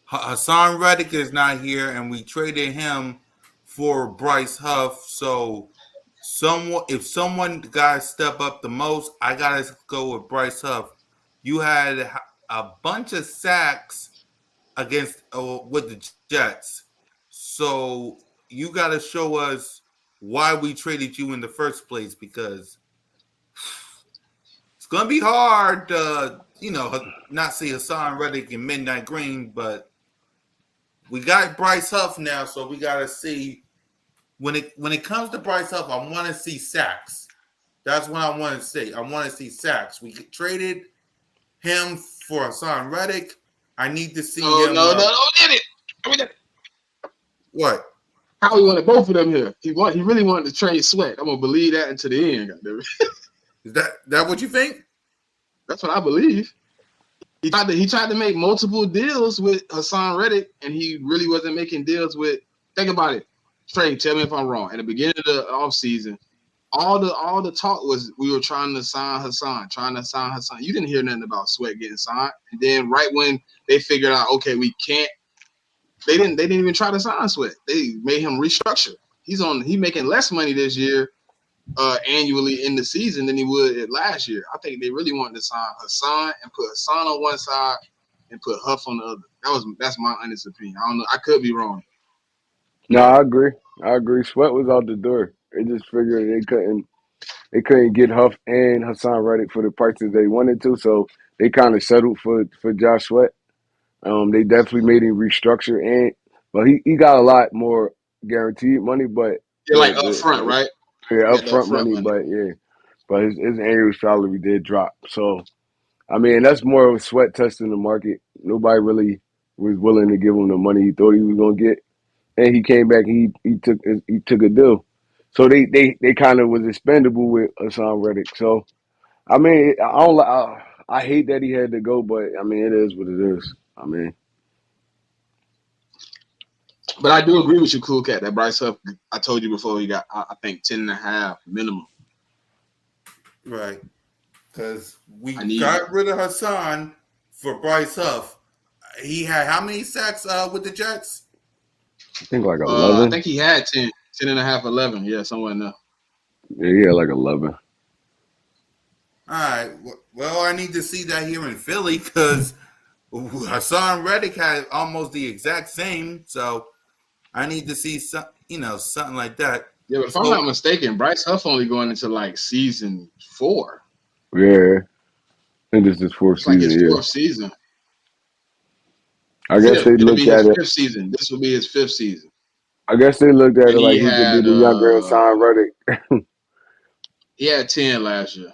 Hassan Reddick is not here, and we traded him for Bryce Huff. So if someone guys step up the most, I gotta go with Bryce Huff. You had a bunch of sacks against with the Jets, so you gotta show us why we traded you in the first place, because it's gonna be hard to not see Hassan Reddick in Midnight Green, but we got Bryce Huff now, so we gotta see. When it comes to Bryce Huff, I want to see sacks. That's what I want to see. I want to see sacks. We traded him for Hassan Reddick. I need to see him. No, did it. I mean, what? How he wanted both of them here. He really wanted to trade Sweat. I'm gonna believe that until the end. Is that what you think? That's what I believe. He tried to make multiple deals with Hassan Reddick, and he really wasn't making deals with. Think about it. Trey, tell me if I'm wrong. At the beginning of the offseason, all the talk was we were trying to sign Hassan. You didn't hear nothing about Sweat getting signed. And then right when they figured out, okay, we can't they didn't even try to sign Sweat. They made him restructure. He making less money this year annually in the season than he would last year. I think they really wanted to sign Hassan and put Hassan on one side and put Huff on the other. That's my honest opinion. I don't know. I could be wrong. No, I agree. Sweat was out the door. They just figured they couldn't get Huff and Hassan Reddick for the prices they wanted to, so they kind of settled for Josh Sweat. They definitely made him restructure, but he got a lot more guaranteed money, but You're like up front, right? upfront money, but his annual salary did drop. So I mean, that's more of a Sweat testing the market. Nobody really was willing to give him the money he thought he was gonna get, and he came back. He took a deal. So they kind of was expendable with Hassan Reddick. So I mean, I hate that he had to go, but I mean, it is what it is. I mean, but I do agree with you, Cool Cat, that Bryce Huff, I told you before, he got, I think, 10.5 minimum. Right. Because we got rid of Hassan for Bryce Huff. He had how many sacks with the Jets? I think like 11. I think he had 10.5, 11. Yeah, somewhere in there. Yeah, he had like 11. All right. Well, I need to see that here in Philly because Hassan Reddick had almost the exact same. So I need to see something like that. Yeah, but if I'm not mistaken, Bryce Huff only going into like season 4. Yeah, I think this is his fourth season. Like his fourth season. I guess they looked at it. Fifth season. This will be his 5th season. I guess they looked at it like he could be the younger Hassan Reddick. He had 10 last year.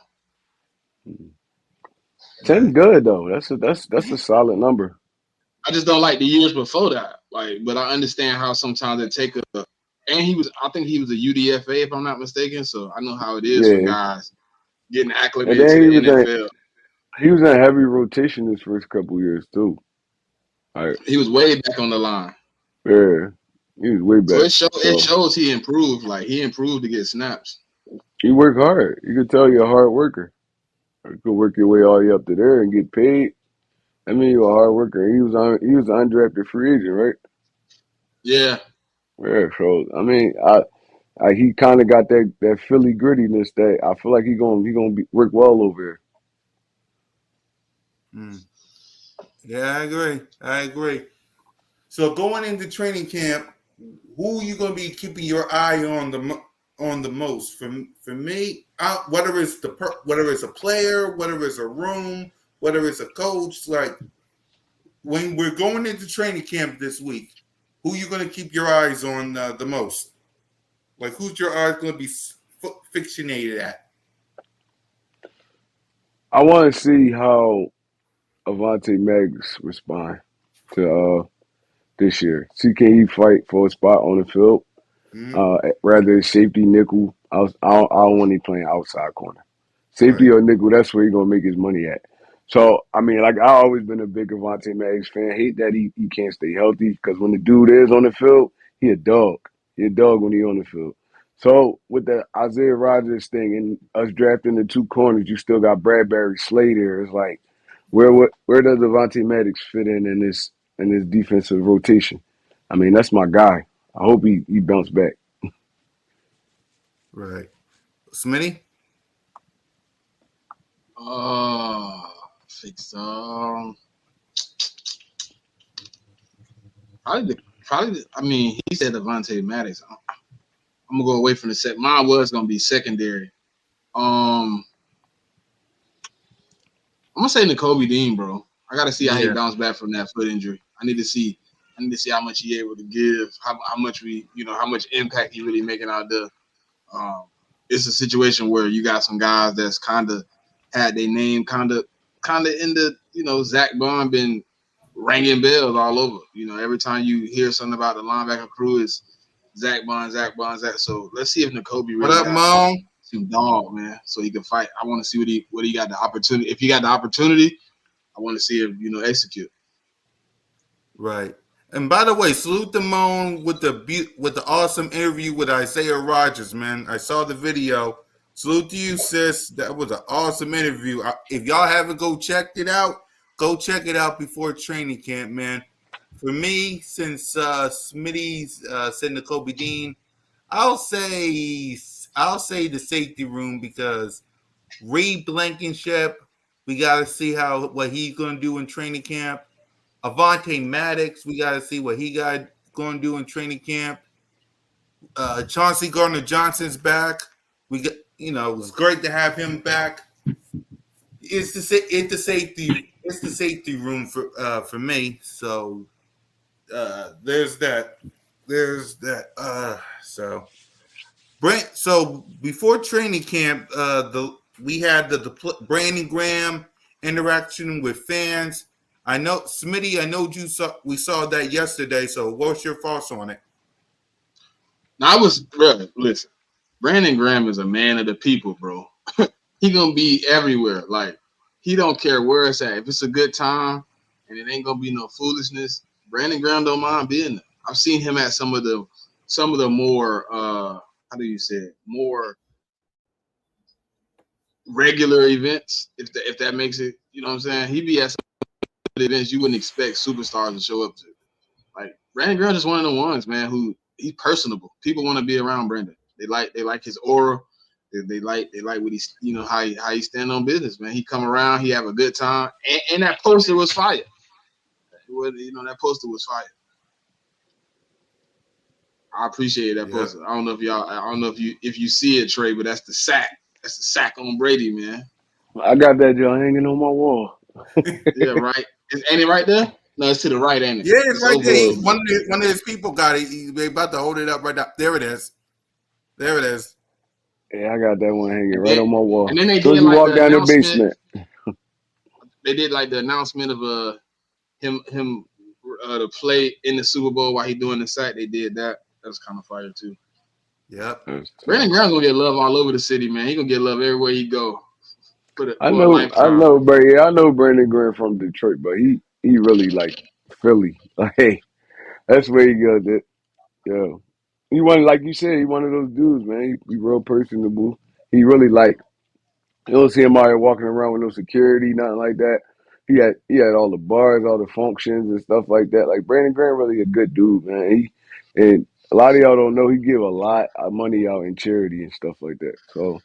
10 good though. That's a solid number. I just don't like the years before that. But I understand how sometimes it take and I think he was a UDFA if I'm not mistaken. So I know how it is for guys getting acclimated to the NFL. He was in heavy rotation his first couple years too. He was way back on the line. Yeah, he was way back. So it shows he improved. Like he improved to get snaps. He worked hard. You could tell you're a hard worker. You could work your way all the way up to there and get paid. I mean, you're a hard worker. He was an undrafted free agent, right? Yeah. Yeah. So I mean, he kind of got that Philly grittiness that I feel like he gonna work well over here. Yeah, I agree. So going into training camp, who are you going to be keeping your eye on the most? For me, whether it's a player, whether it's a room, whether it's a coach, like when we're going into training camp this week, who are you going to keep your eyes on the most? Like who's your eyes going to be fixated at? I want to see how Avonte Maggs respond to this year. See, can he fight for a spot on the field? Rather safety, nickel. I don't want him playing outside corner. Safety or nickel, that's where he's gonna make his money at. So I mean, like I've always been a big Avonte Maggs fan. Hate that he can't stay healthy because when the dude is on the field, he a dog. He a dog when he on the field. So with the Isaiah Rodgers thing and us drafting the 2 corners, you still got Bradbury, Slater. It's like where does Avonte Maggs fit in this defensive rotation? I mean, that's my guy. I hope he bounced back. Right. Smitty? Probably. I mean, he said Avonte Maddox. I'm gonna go away from the set. Mine was gonna be secondary. I'm gonna say Nakobe Dean, bro. I gotta see how he bounced back from that foot injury. I need to see how much he able to give, how much how much impact he really making out there. It's a situation where you got some guys that's kind of had their name kind of in the Zach Bond been ringing bells all over. Every time you hear something about the linebacker crew is Zach Bond. So let's see if Nakobe really what up, Mom? Some dog, man, so he can fight. I want to see what he got the opportunity. If he got the opportunity, I want to see him, execute. Right. And by the way, salute to Moan with the awesome interview with Isaiah Rodgers, man. I saw the video. Salute to you, sis. That was an awesome interview. If y'all haven't go check it out before training camp, man. for me, since Smitty's sitting to Kobe Dean, I'll say the safety room because Reed Blankenship, we got to see what he's going to do in training camp. Avonte Maddox, we got to see what he got going to do in training camp. Chauncey Gardner-Johnson's back. It was great to have him back. It's the safety room for me. So there's that. So Brent. So before training camp, we had the Brandon Graham interaction with fans. I know, Smitty. I know we saw that yesterday. So what's your thoughts on it? Now listen. Brandon Graham is a man of the people, bro. He gonna be everywhere. Like he don't care where it's at. If it's a good time and it ain't gonna be no foolishness, Brandon Graham don't mind being there. I've seen him at some of the more how do you say it? More regular events, if that makes it, you know what I'm saying? He be at some events you wouldn't expect superstars to show up to. Like Brandon Graham is one of the ones, man, who he's personable. People want to be around Brandon. They like his aura. They like what he's, how he stand on business, man. He come around, he have a good time, and that poster was fire. That poster was fire. I appreciate that poster. I don't know if you see it, Trey, but that's the sack. That's the sack on Brady, man. I got that Joe hanging on my wall. Yeah, right. Ain't it right there? No, it's to the right, ain't it? Yeah, it's right there. One of his people got it. He's about to hold it up right now. There it is. There it is. Yeah, I got that one hanging right on my wall. And then they did like walk down the basement. They did like the announcement of him to play in the Super Bowl while he doing the sack. They did that. That was kind of fire too. Yep. Brandon Graham's gonna get love all over the city, man. He gonna get love everywhere he go. I know Brandon Graham from Detroit, but he really like Philly. Like, hey, that's where he goes. Yeah. He like you said, he one of those dudes, man. He real personable. He really you don't see him out here walking around with no security, nothing like that. He had all the bars, all the functions and stuff like that. Like Brandon Graham really a good dude, man. And a lot of y'all don't know he give a lot of money out in charity and stuff like that. So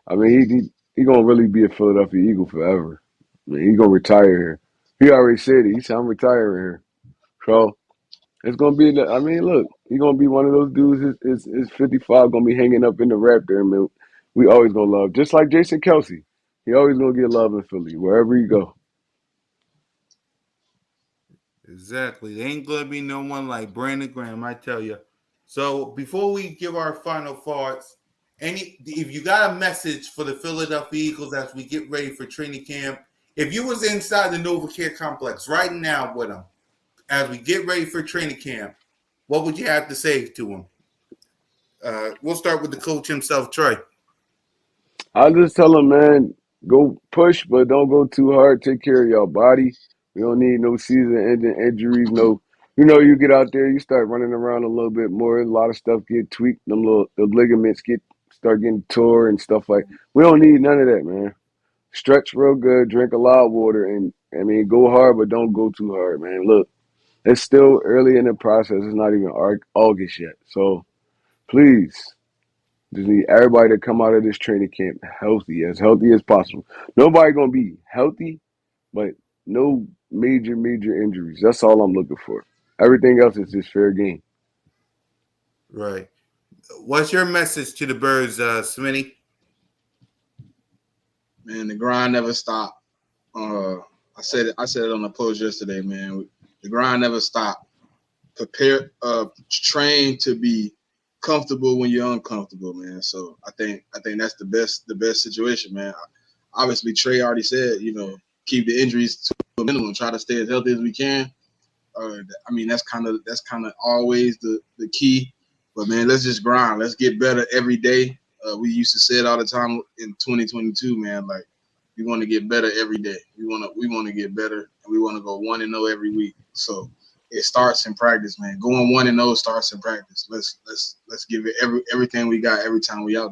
I mean he gonna really be a Philadelphia Eagle forever. I mean, he gonna retire here. He already said it. He said I'm retiring here. So it's gonna be. I mean, look, he's gonna be one of those dudes. His 55 gonna be hanging up in the Raptor. I mean, we always gonna love, just like Jason Kelsey. He always gonna get love in Philly wherever he go. Exactly. There ain't gonna be no one like Brandon Graham, I tell you. So before we give our final thoughts, if you got a message for the Philadelphia Eagles as we get ready for training camp, if you was inside the NovaCare complex right now with them, as we get ready for training camp, what would you have to say to him? We'll start with the coach himself, Trey. I'll just tell him, man, go push, but don't go too hard. Take care of your body. We don't need no season-ending injuries. No, you get out there, you start running around a little bit more. A lot of stuff get tweaked. The ligaments start getting tore and stuff like. We don't need none of that, man. Stretch real good, drink a lot of water, and I mean, go hard, but don't go too hard, man. Look, it's still early in the process. It's not even August yet, so please. Just need everybody to come out of this training camp healthy as possible. Nobody gonna be healthy, but no major injuries. That's all I'm looking for. Everything else is just fair game. Right. What's your message to the Birds, Smitty? Man, the grind never stopped. I said it on the post yesterday, man. The grind never stopped. Prepare, train to be comfortable when you're uncomfortable, man. So I think that's the best situation, man. Obviously, Trey already said, keep the injuries to a minimum, try to stay as healthy as we can. I mean, that's kind of always the key. But man, let's just grind. Let's get better every day. We used to say it all the time in 2022, man. Like we want to get better every day. We want to get better, and we want to go 1-0 every week. So it starts in practice, man. Going 1-0 starts in practice. Let's give it everything we got every time we out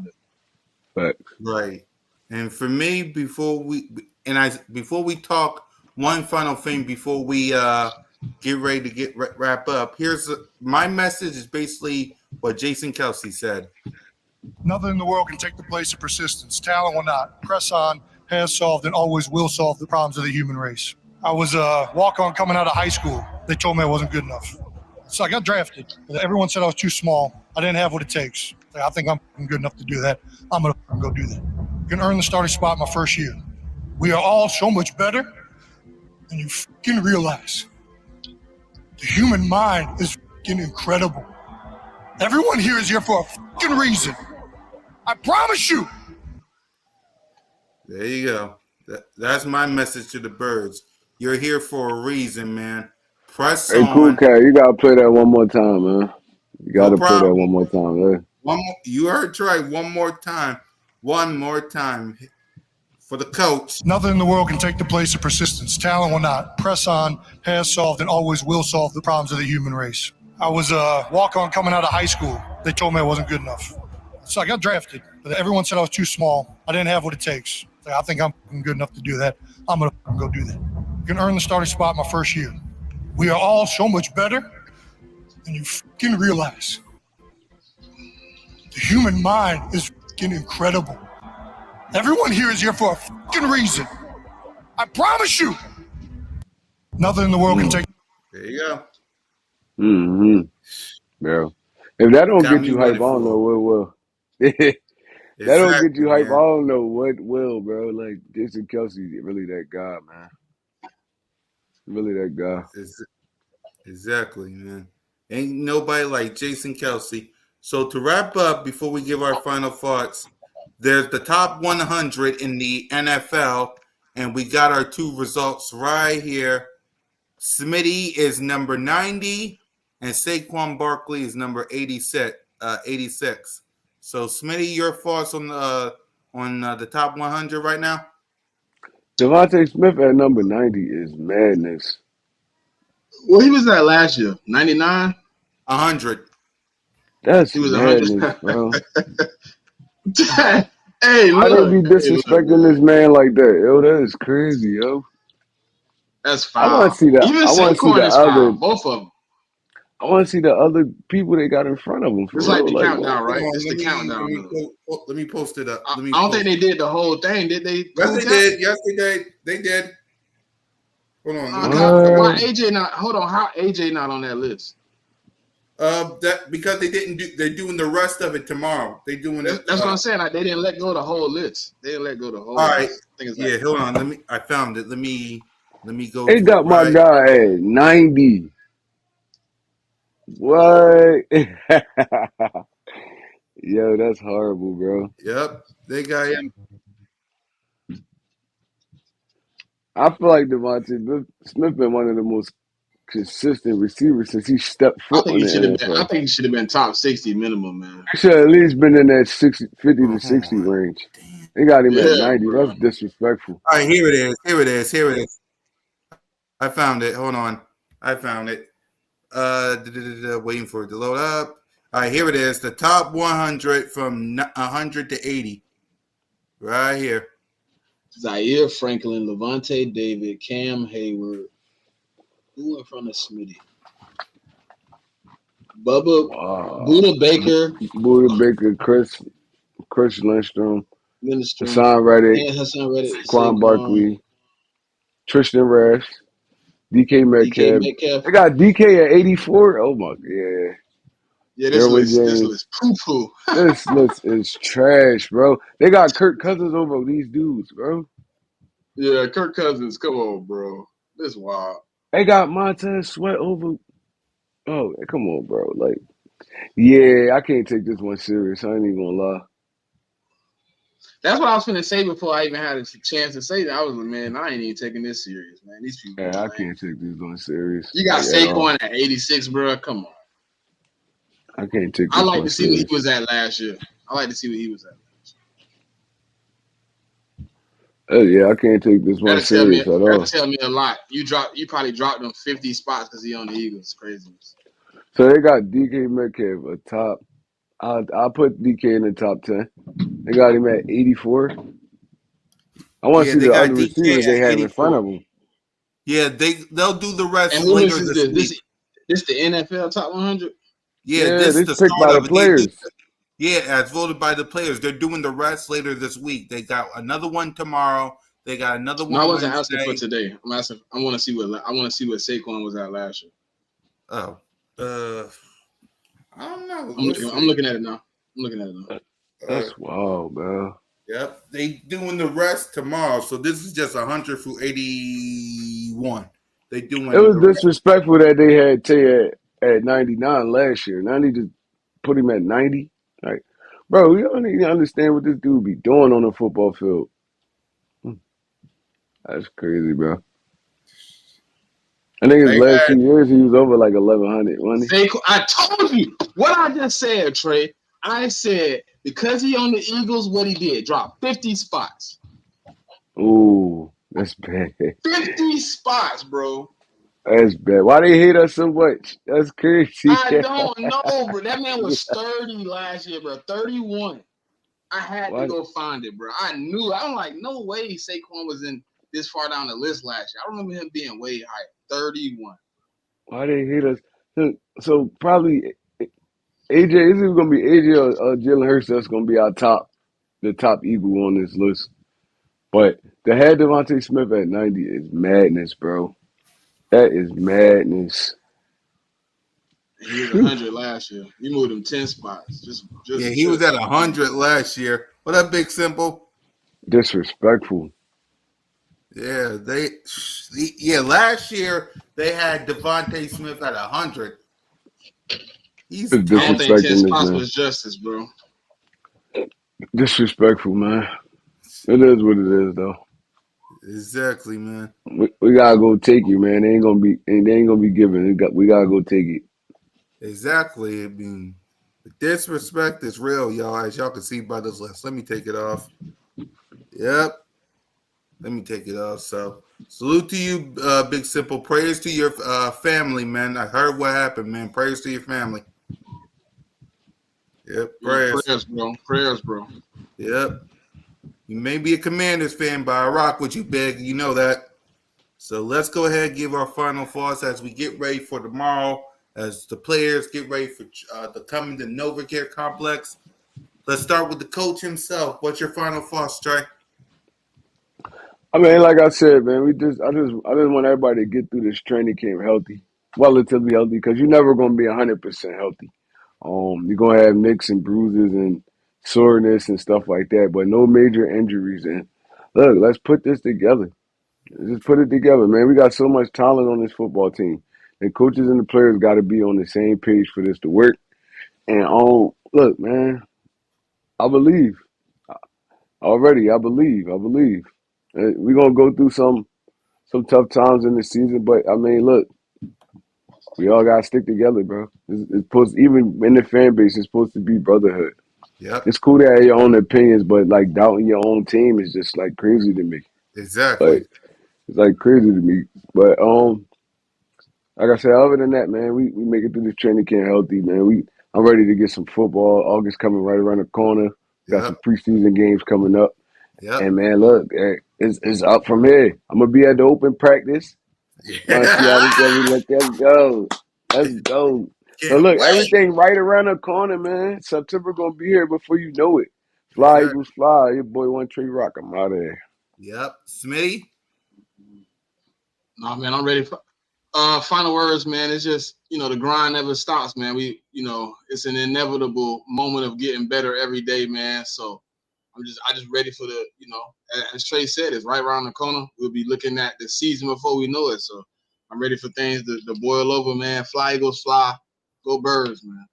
there. Right. And for me, before we talk, one final thing before we get ready to wrap up. My message is basically what Jason Kelsey said. Nothing in the world can take the place of persistence. Talent will not. Press on has solved and always will solve the problems of the human race. I was a walk-on coming out of high school. They told me I wasn't good enough. So I got drafted. Everyone said I was too small. I didn't have what it takes. I think I'm good enough to do that. I'm going to go do that. I'm going to earn the starting spot my first year. We are all so much better than you fucking realize. The human mind is fucking incredible. Everyone here is here for a fucking reason. I promise you. There you go. That's my message to the birds. You're here for a reason, man. Press Hey, on. Cool Cat, you gotta play that one more time, man. You gotta play that one more time, man. You heard Troy. One more time. One more time for the coach. Nothing in the world can take the place of persistence. Talent will not. Press on has solved and always will solve the problems of the human race. I was a walk-on coming out of high school. They told me I wasn't good enough. So I got drafted. Everyone said I was too small. I didn't have what it takes. I think I'm good enough to do that. I'm going to go do that. I'm going to earn the starting spot my first year. We are all so much better than you fucking realize. The human mind is fucking incredible. Everyone here is here for a fucking reason. I promise you. Nothing in the world can take. There you go. Mm-hmm. Bro. If that don't get you hype, I don't know what will. That don't get you hype, I don't know what will, bro. Like, Jason Kelsey really that guy, man. Really that guy. Exactly, man. Ain't nobody like Jason Kelsey. So to wrap up, before we give our final thoughts, there's the top 100 in the NFL, and we got our two results right here. Smitty is number 90, and Saquon Barkley is number 86. So, Smitty, your thoughts on the top 100 right now? Devontae Smith at number 90 is madness. Well, he was at last year, 99? 100. That's he was madness, bro. Hey, why look. they be disrespecting this man like that? Yo, that is crazy, yo. That's foul. I want to see that. Even I want to see the other, both of them. I want to see the other people they got in front of them. It's like the countdown, right? It's the countdown. Let me post it up. I don't think they did the whole thing, did they? Yes, they did. Yes, they did. They did. Hold on. Why AJ not? Hold on. How AJ not on that list? That because they didn't do. They're doing the rest of it tomorrow. They doing it. That's what I'm saying. Like, they didn't let go of the whole list. They didn't let go of the whole. All right. List. Yeah. Hold on. I found it. Let me go. They got my guy at 90. What? Yo, that's horrible, bro. Yep, they got him. I feel like Devontae Smith been one of the most consistent receivers since he stepped foot on the NFL. I think he should have been top 60 minimum, man. He should have at least been in that 50 to 60 range. They got him at 90. Bro. That's disrespectful. All right, here it is. I found it. Hold on. I found it. Waiting for it to load up. All right, here it is. The top 100 from 100 to 80. Right here. Zaire Franklin, Levante David, Cam Hayward. Who in front of Smitty? Buda Baker, Chris Lindstrom, Hassan Reddick, Saquon Barkley, Tristan Rash, DK Metcalf. They got DK at 84. Oh my god. Yeah, this list poo-poo. This list is trash, bro. They got Kirk Cousins over these dudes, bro. Yeah, Kirk Cousins. Come on, bro. This is wild. They got Montez Sweat over. Oh, come on, bro. Like, yeah, I can't take this one serious. I ain't even gonna lie. That's what I was finna say before I even had a chance to say that. I was like, man, I ain't even taking this serious, man. These people. Yeah, I can't take this one serious. You got Saquon at 86, bro. Come on. I can't take this I like one to see serious. what he was at last year. Yeah, I can't take this one serious at all. That'll tell me a lot. You probably dropped him 50 spots because he on the Eagles. Craziness. So they got DK Metcalf a top. I'll put DK in the top 10. They got him at 84. I want to see the other receivers they have in front of him. Yeah, they'll do the rest And who later is this this? week. This the NFL top 100? Yeah, Yeah, this is they the picked start by the of it. players. Yeah, as voted by the players. They're doing the rest later this week. They got another one tomorrow. They got another No, I one wasn't asking for Wednesday. today. I'm asking. I want to see what Saquon was at last year. Oh, I don't know. I'm looking at it now. That's wild, man. Yep, they doing the rest tomorrow. So this is just 100 through 81. They doing It was the rest. disrespectful that they had Tay at 99 last year. Now they just put him at 90. Like, bro, you don't even understand what this dude be doing on the football field. That's crazy, bro. I think his They last had 2 years he was over like 1,100, wasn't Saquon, I told you what I just said, Trey. I said because he on the Eagles, what he did, dropped 50 spots. he? Ooh, that's bad. 50 spots, bro. That's bad. Why they hate us so much? That's crazy. I don't know, bro. That man was 30 last year, bro. 31. I had to Why? go find it, bro. I knew. I'm like, no way Saquon was in this far down the list last year. I remember him being way higher. 31. Why they hate us? So probably AJ. Is it gonna be AJ or Jalen Hurts that's gonna be the top Eagle on this list? But to have Devontae Smith at 90 is madness, bro. That is madness. He was Phew. 100 last year. You moved him 10 spots. yeah, he was at 100 last year. What up, Big Simple? Disrespectful. Yeah, last year they had Devontae Smith at 100. He's It's I don't think 10 disrespecting this spots man. was justice, bro. Disrespectful, man. It is what it is, though. exactly, man. We gotta go take it, man. They ain't gonna be given. We gotta go take it. Exactly. I mean, the disrespect is real, y'all. As y'all can see by this list. Let me take it off. Yep. Let me take it off. So, salute to you, Big Simple. Prayers to your family, man. I heard what happened, man. Prayers to your family. Yep. Prayers. Prayers, bro. Yep. You may be a Commanders fan, but I rock with you, Big. You know that. So let's go ahead and give our final thoughts as we get ready for tomorrow, as the players get ready for the coming to NovaCare Complex. Let's start with the coach himself. What's your final thoughts, Trey? I mean, like I said, man, I just want everybody to get through this training camp healthy, relatively healthy, because you're never gonna be 100% healthy. You're gonna have nicks and bruises and soreness and stuff like that, but no major injuries. And look, let's put this together. Just put it together, man. We got so much talent on this football team. The coaches and the players got to be on the same page for this to work. And look, man, I believe. Already, I believe. We're gonna go through some tough times in the season, but I mean, look, we all gotta stick together, bro. It's supposed, even in the fan base, it's supposed to be brotherhood. Yep. It's cool to have your own opinions, but like doubting your own team is just like crazy to me. Exactly. Like it's like crazy to me. But like I said, other than that, man, we make it through this training camp healthy, man. I'm ready to get some football. August coming right around the corner. Got some preseason games coming up. Yep. And man, look, it's up from here. I'm gonna be at the open practice. Want to see how this goes? Let's go. Let's go. So look, everything right around the corner, man. September gonna be here before you know it. Fly, Eagles, fly. Your boy One Trey Rock. I'm out of there. Yep. Smitty? Nah, man, I'm ready for final words, man. It's just, the grind never stops, man. It's an inevitable moment of getting better every day, man. So I just ready for the, as Trey said, it's right around the corner. We'll be looking at the season before we know it. So I'm ready for things to boil over, man. Fly, Eagles, fly. Go Birds, man.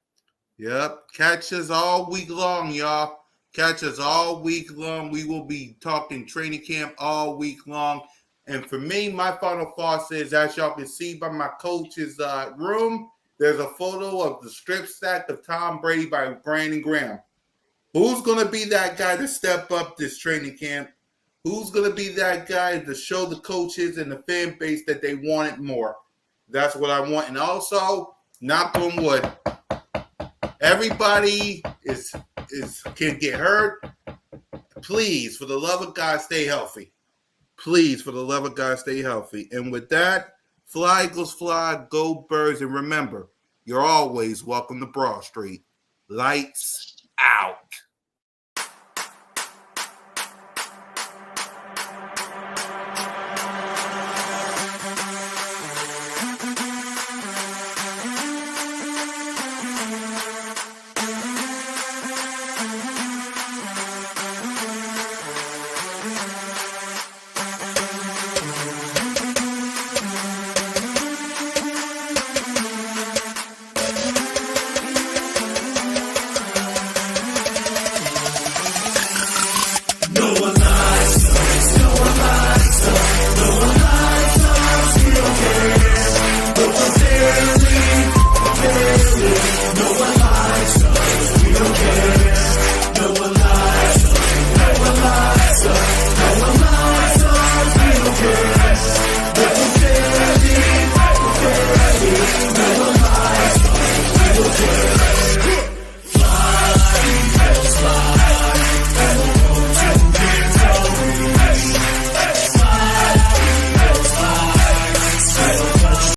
Yep. Catch us all week long, y'all. Catch us all week long. We will be talking training camp all week long. And for me, my final thoughts is, as y'all can see by my coach's room, there's a photo of the strip sack of Tom Brady by Brandon Graham. Who's going to be that guy to step up this training camp? Who's going to be that guy to show the coaches and the fan base that they want it more? That's what I want. And also, knock on wood, everybody can get hurt. Please, for the love of God, stay healthy. Please, for the love of God, stay healthy. And with that, fly, Eagles, fly, go Birds. And remember, you're always welcome to Broad Street. Lights out.